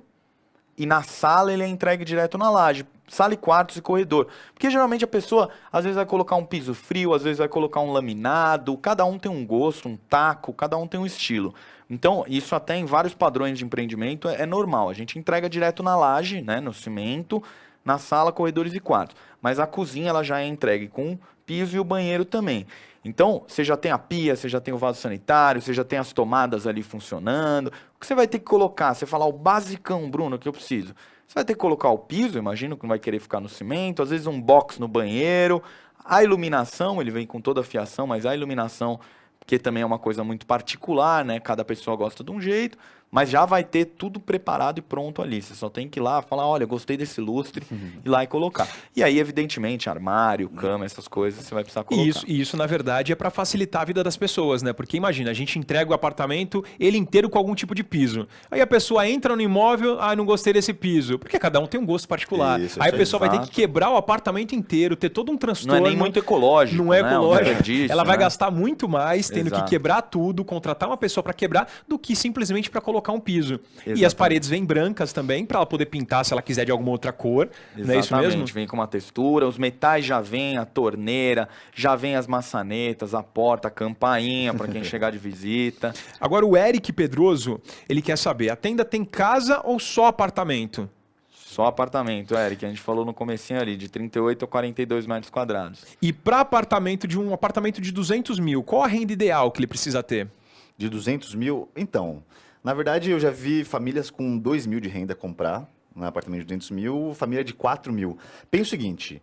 e na sala ele é entregue direto na laje. Sala e quartos e corredor. Porque geralmente a pessoa às vezes vai colocar um piso frio, às vezes vai colocar um laminado. Cada um tem um gosto, um taco, cada um tem um estilo. Então, isso até em vários padrões de empreendimento é normal. A gente entrega direto na laje, né, no cimento, na sala, corredores e quartos. Mas a cozinha ela já é entregue com piso e o banheiro também. Então, você já tem a pia, você já tem o vaso sanitário, você já tem as tomadas ali funcionando. O que você vai ter que colocar? Você falar o basicão, Bruno, que eu preciso. Você vai ter que colocar o piso, imagino que não vai querer ficar no cimento, às vezes um box no banheiro. A iluminação, ele vem com toda a fiação, mas a iluminação, que também é uma coisa muito particular, né? Cada pessoa gosta de um jeito. Mas já vai ter tudo preparado e pronto ali. Você só tem que ir lá falar, olha, gostei desse lustre, ir lá e colocar. E aí, evidentemente, armário, cama, essas coisas, você vai precisar colocar. Isso na verdade, é para facilitar a vida das pessoas, né? Porque imagina, a gente entrega o apartamento, ele inteiro com algum tipo de piso. Aí a pessoa entra no imóvel, não gostei desse piso. Porque cada um tem um gosto particular. Aí a pessoa vai ter que quebrar o apartamento inteiro, ter todo um transtorno. Não é nem muito ecológico. Não é ecológico. Ela vai né? gastar muito mais tendo que quebrar tudo, contratar uma pessoa para quebrar, do que simplesmente para colocar um piso. Exatamente. E as paredes vêm brancas também, para ela poder pintar se ela quiser de alguma outra cor. Exatamente. Não é isso mesmo? Vem com uma textura, os metais já vêm, a torneira, já vem as maçanetas, a porta, a campainha para quem chegar de visita. Agora o Eric Pedroso, ele quer saber, a tenda tem casa ou só apartamento? Só apartamento, Eric, a gente falou no comecinho ali, de 38 a 42 metros quadrados. E para um apartamento de 200 mil, qual a renda ideal que ele precisa ter? De 200 mil? Então, na verdade eu já vi famílias com 2 mil de renda comprar, um apartamento de 200 mil, família de 4 mil. Pensa o seguinte,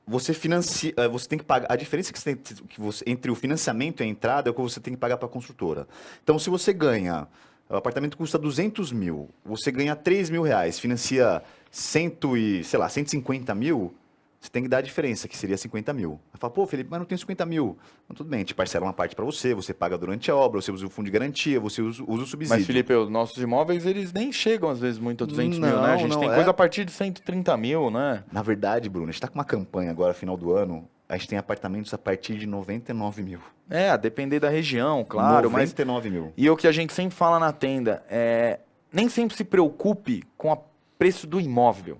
você tem que pagar, a diferença entre o financiamento e a entrada é o que você tem que pagar para a construtora. Então, se você ganha, o apartamento custa 200 mil, você ganha 3 mil reais, financia 150 mil, você tem que dar a diferença, que seria 50 mil. Aí fala, pô, Felipe, mas não tenho 50 mil. Então, tudo bem, a gente parcela uma parte para você paga durante a obra, você usa o fundo de garantia, você usa o subsídio. Mas, Felipe, os nossos imóveis, eles nem chegam, às vezes, muito a 200 mil, né? A gente tem coisa a partir de 130 mil, né? Na verdade, Bruno, a gente está com uma campanha agora, final do ano, a gente tem apartamentos a partir de 99 mil. A depender da região, claro. 99 mil. E o que a gente sempre fala na tenda é, nem sempre se preocupe com o preço do imóvel.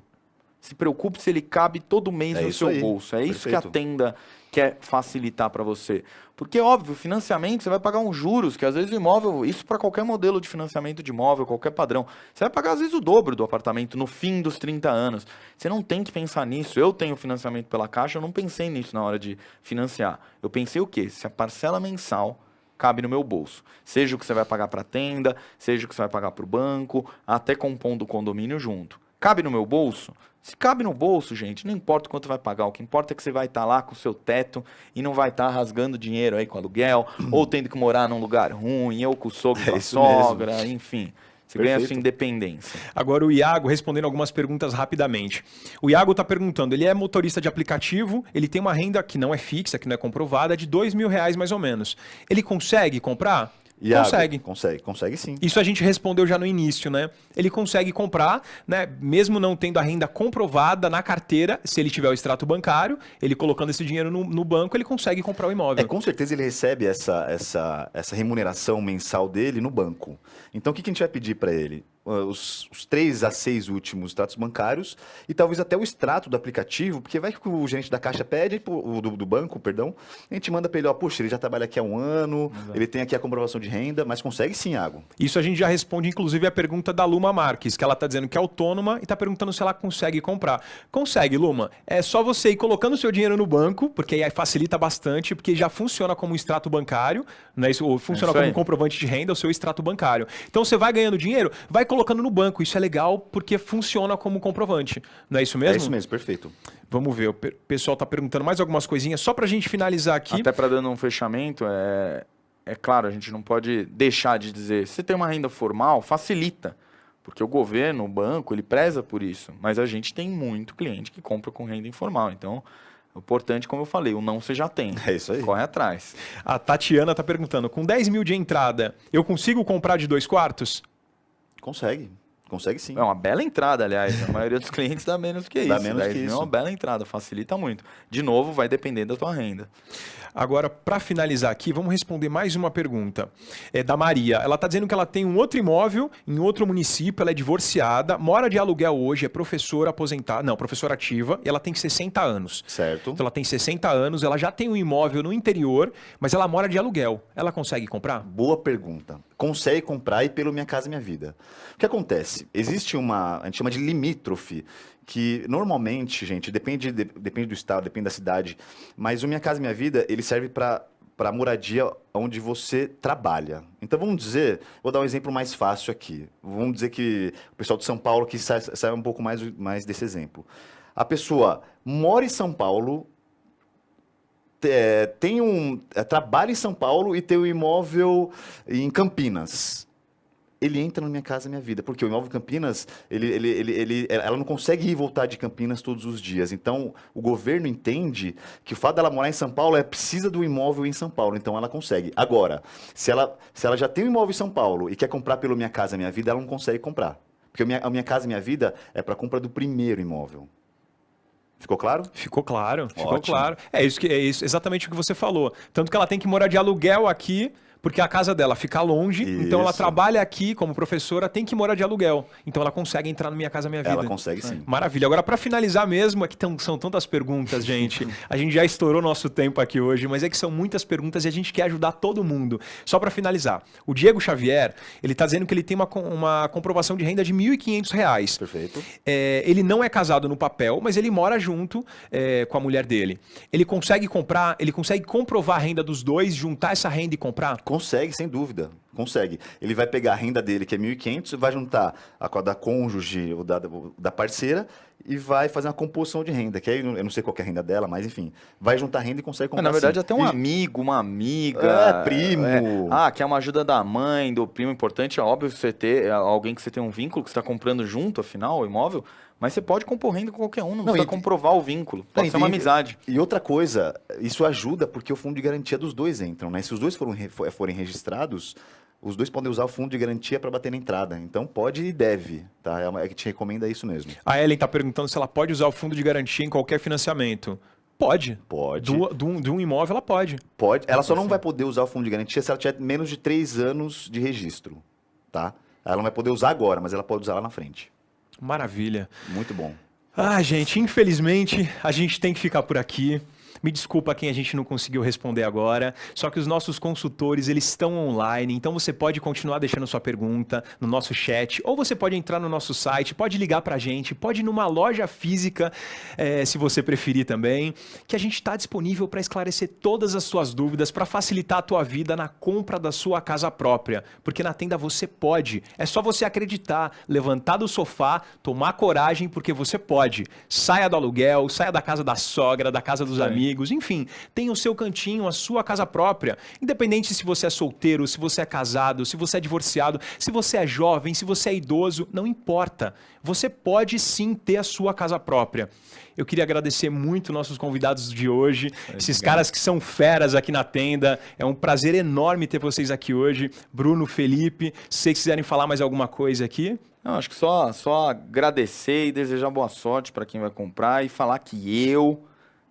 Se preocupe se ele cabe todo mês no seu bolso. É isso que a tenda quer facilitar para você. Porque, óbvio, financiamento, você vai pagar uns juros, que às vezes o imóvel, isso para qualquer modelo de financiamento de imóvel, qualquer padrão, você vai pagar às vezes o dobro do apartamento no fim dos 30 anos. Você não tem que pensar nisso. Eu tenho financiamento pela Caixa, eu não pensei nisso na hora de financiar. Eu pensei o quê? Se a parcela mensal cabe no meu bolso. Seja o que você vai pagar para a tenda, seja o que você vai pagar para o banco, até compondo o condomínio junto. Cabe no meu bolso? Se cabe no bolso, gente, não importa quanto vai pagar. O que importa é que você vai estar lá com o seu teto e não vai estar rasgando dinheiro aí com aluguel, ou tendo que morar num lugar ruim, ou com o sogro e com a sogra, enfim. Você ganha a sua independência. Agora o Iago, respondendo algumas perguntas rapidamente. O Iago está perguntando, ele é motorista de aplicativo, ele tem uma renda que não é fixa, que não é comprovada, de R$2 mil mais ou menos. Ele consegue comprar? Consegue. Consegue sim. Isso a gente respondeu já no início, né? Ele consegue comprar, né? Mesmo não tendo a renda comprovada na carteira, se ele tiver o extrato bancário, ele colocando esse dinheiro no banco, ele consegue comprar o imóvel. Com certeza ele recebe essa remuneração mensal dele no banco. Então o que a gente vai pedir para ele? Os 3 a 6 últimos extratos bancários e talvez até o extrato do aplicativo, porque vai que o gerente da caixa pede, do banco, perdão, a gente manda para ele, poxa, ele já trabalha aqui há 1 ano, ele tem aqui a comprovação de renda, mas consegue sim, Iago. Isso a gente já responde, inclusive, a pergunta da Luma Marques, que ela está dizendo que é autônoma e está perguntando se ela consegue comprar. Consegue, Luma. É só você ir colocando o seu dinheiro no banco, porque aí facilita bastante, porque já funciona como um extrato bancário, né? Isso funciona como um comprovante de renda, o seu extrato bancário. Então você vai ganhando dinheiro, vai colocando no banco. Isso é legal porque funciona como comprovante. Não é isso mesmo? É isso mesmo, perfeito. Vamos ver, o pessoal está perguntando mais algumas coisinhas, só para a gente finalizar aqui. Até para dando um fechamento, é claro, a gente não pode deixar de dizer, se tem uma renda formal, facilita. Porque o governo, o banco, ele preza por isso. Mas a gente tem muito cliente que compra com renda informal. Então, o importante, como eu falei, o não você já tem. É isso aí. Corre atrás. A Tatiana está perguntando, com 10 mil de entrada, eu consigo comprar de 2 quartos? Consegue sim. É uma bela entrada, aliás. A maioria dos clientes dá menos que isso. Dá menos que 10 mil isso. é uma bela entrada, facilita muito. De novo, vai depender da tua renda. Agora, para finalizar aqui, vamos responder mais uma pergunta. É da Maria. Ela está dizendo que ela tem um outro imóvel em outro município, ela é divorciada, mora de aluguel hoje, é professora aposentada, não, professora ativa, e ela tem 60 anos. Certo. Então ela tem 60 anos, ela já tem um imóvel no interior, mas ela mora de aluguel. Ela consegue comprar? Boa pergunta. Consegue comprar e pelo Minha Casa Minha Vida. O que acontece? Existe a gente chama de limítrofe, que normalmente, gente, depende do estado, depende da cidade, mas o Minha Casa Minha Vida, ele serve para moradia onde você trabalha. Então vamos dizer, vou dar um exemplo mais fácil aqui. Vamos dizer que o pessoal de São Paulo que sai um pouco mais desse exemplo. A pessoa mora em São Paulo, trabalha em São Paulo e tem um imóvel em Campinas. Ele entra na Minha Casa Minha Vida, porque o imóvel em Campinas, ela não consegue ir e voltar de Campinas todos os dias. Então, o governo entende que o fato dela morar em São Paulo precisa do imóvel em São Paulo, então ela consegue. Agora, se ela já tem um imóvel em São Paulo e quer comprar pelo Minha Casa Minha Vida, ela não consegue comprar. Porque a Minha Casa Minha Vida é para compra do primeiro imóvel. Ficou claro? Ficou claro, ficou Ótimo. claro. É isso, exatamente o que você falou. Tanto que ela tem que morar de aluguel aqui, porque a casa dela fica longe, então ela Isso. trabalha aqui como professora, tem que morar de aluguel. Então ela consegue entrar no Minha Casa Minha Vida. Ela consegue sim. Maravilha. Agora, para finalizar mesmo, é que são tantas perguntas, gente. A gente já estourou nosso tempo aqui hoje, mas é que são muitas perguntas e a gente quer ajudar todo mundo. Só para finalizar, o Diego Xavier, ele está dizendo que ele tem uma comprovação de renda de R$ 1.500. Perfeito. Ele não é casado no papel, mas ele mora junto com a mulher dele. Ele consegue comprar, ele consegue comprovar a renda dos dois, juntar essa renda e comprar? Consegue, sem dúvida. Consegue. Ele vai pegar a renda dele, que é 1.500, vai juntar com a da cônjuge ou da parceira e vai fazer uma composição de renda, que aí eu não sei qual que é a renda dela, mas enfim, vai juntar renda e consegue comprar. Na verdade, sim. até um amigo, uma amiga. Primo. Quer uma ajuda da mãe, do primo. Importante, é óbvio, você ter alguém que você tem um vínculo, que você está comprando junto, afinal, o imóvel. Mas você pode compor renda com qualquer um, não precisa comprovar o vínculo. Pode ser uma amizade. E outra coisa, isso ajuda porque o fundo de garantia dos dois entram, né? Se os dois forem registrados, os dois podem usar o fundo de garantia para bater na entrada. Então pode e deve, tá? É que te recomenda isso mesmo. A Ellen está perguntando se ela pode usar o fundo de garantia em qualquer financiamento. Pode. Pode. De um imóvel, ela pode. Pode. Ela só não vai poder usar o fundo de garantia se ela tiver menos de 3 anos de registro, tá? Ela não vai poder usar agora, mas ela pode usar lá na frente. Maravilha. Muito bom. Gente, infelizmente a gente tem que ficar por aqui. Me desculpa quem a gente não conseguiu responder agora, só que os nossos consultores, eles estão online, então você pode continuar deixando sua pergunta no nosso chat, ou você pode entrar no nosso site, pode ligar pra gente, pode ir numa loja física, se você preferir também, que a gente está disponível para esclarecer todas as suas dúvidas, para facilitar a tua vida na compra da sua casa própria, porque na Tenda você pode, é só você acreditar, levantar do sofá, tomar coragem, porque você pode. Saia do aluguel, saia da casa da sogra, da casa dos amigos, amigos, enfim, tenha o seu cantinho, a sua casa própria. Independente se você é solteiro, se você é casado, se você é divorciado, se você é jovem, se você é idoso, não importa. Você pode sim ter a sua casa própria. Eu queria agradecer muito nossos convidados de hoje, esses caras que são feras aqui na tenda. É um prazer enorme ter vocês aqui hoje. Bruno, Felipe, se vocês quiserem falar mais alguma coisa aqui. Não, acho que só agradecer e desejar boa sorte para quem vai comprar e falar que eu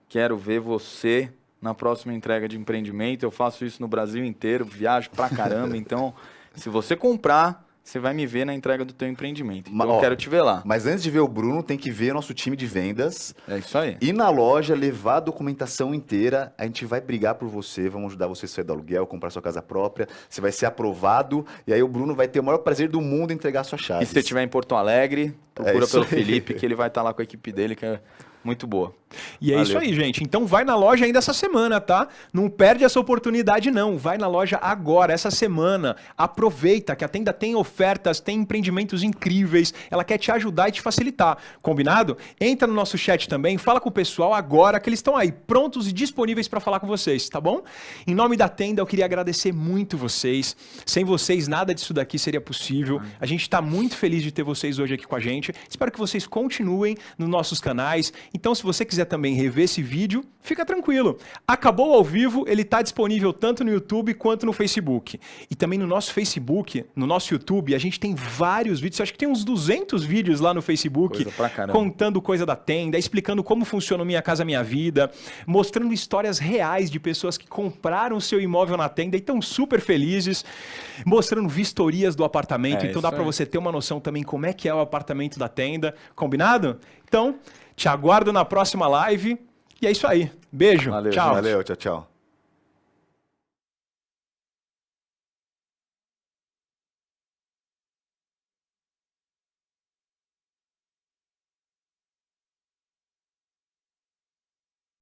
quero ver você na próxima entrega de empreendimento. Eu faço isso no Brasil inteiro, viajo pra caramba. Então, se você comprar, você vai me ver na entrega do teu empreendimento. Então, eu quero te ver lá. Mas antes de ver o Bruno, tem que ver nosso time de vendas. É isso aí. Ir na loja, levar a documentação inteira. A gente vai brigar por você, vamos ajudar você a sair do aluguel, comprar sua casa própria. Você vai ser aprovado. E aí o Bruno vai ter o maior prazer do mundo em entregar a sua chave. E se você estiver em Porto Alegre, procura pelo aí. Felipe, que ele vai estar lá com a equipe dele, que é muito boa. E é Valeu. isso aí, gente. Então vai na loja ainda essa semana, tá? Não perde essa oportunidade, não. Vai na loja agora, essa semana. Aproveita que a tenda tem ofertas, tem empreendimentos incríveis. Ela quer te ajudar e te facilitar. Combinado? Entra no nosso chat também, fala com o pessoal agora que eles estão aí, prontos e disponíveis para falar com vocês, tá bom? Em nome da tenda, eu queria agradecer muito vocês. Sem vocês, nada disso daqui seria possível. A gente está muito feliz de ter vocês hoje aqui com a gente. Espero que vocês continuem nos nossos canais. Então, se você quiser também rever esse vídeo, fica tranquilo. Acabou ao vivo, ele está disponível tanto no YouTube quanto no Facebook. E também no nosso Facebook, no nosso YouTube, a gente tem vários vídeos. Acho que tem uns 200 vídeos lá no Facebook, Coisa pra caramba. contando coisa da tenda, explicando como funciona o Minha Casa Minha Vida, mostrando histórias reais de pessoas que compraram o seu imóvel na tenda e estão super felizes, mostrando vistorias do apartamento. Então dá para você ter uma noção também como é que é o apartamento da tenda. Combinado? Então, te aguardo na próxima live. E é isso aí. Beijo. Valeu, tchau. Valeu, tchau, tchau.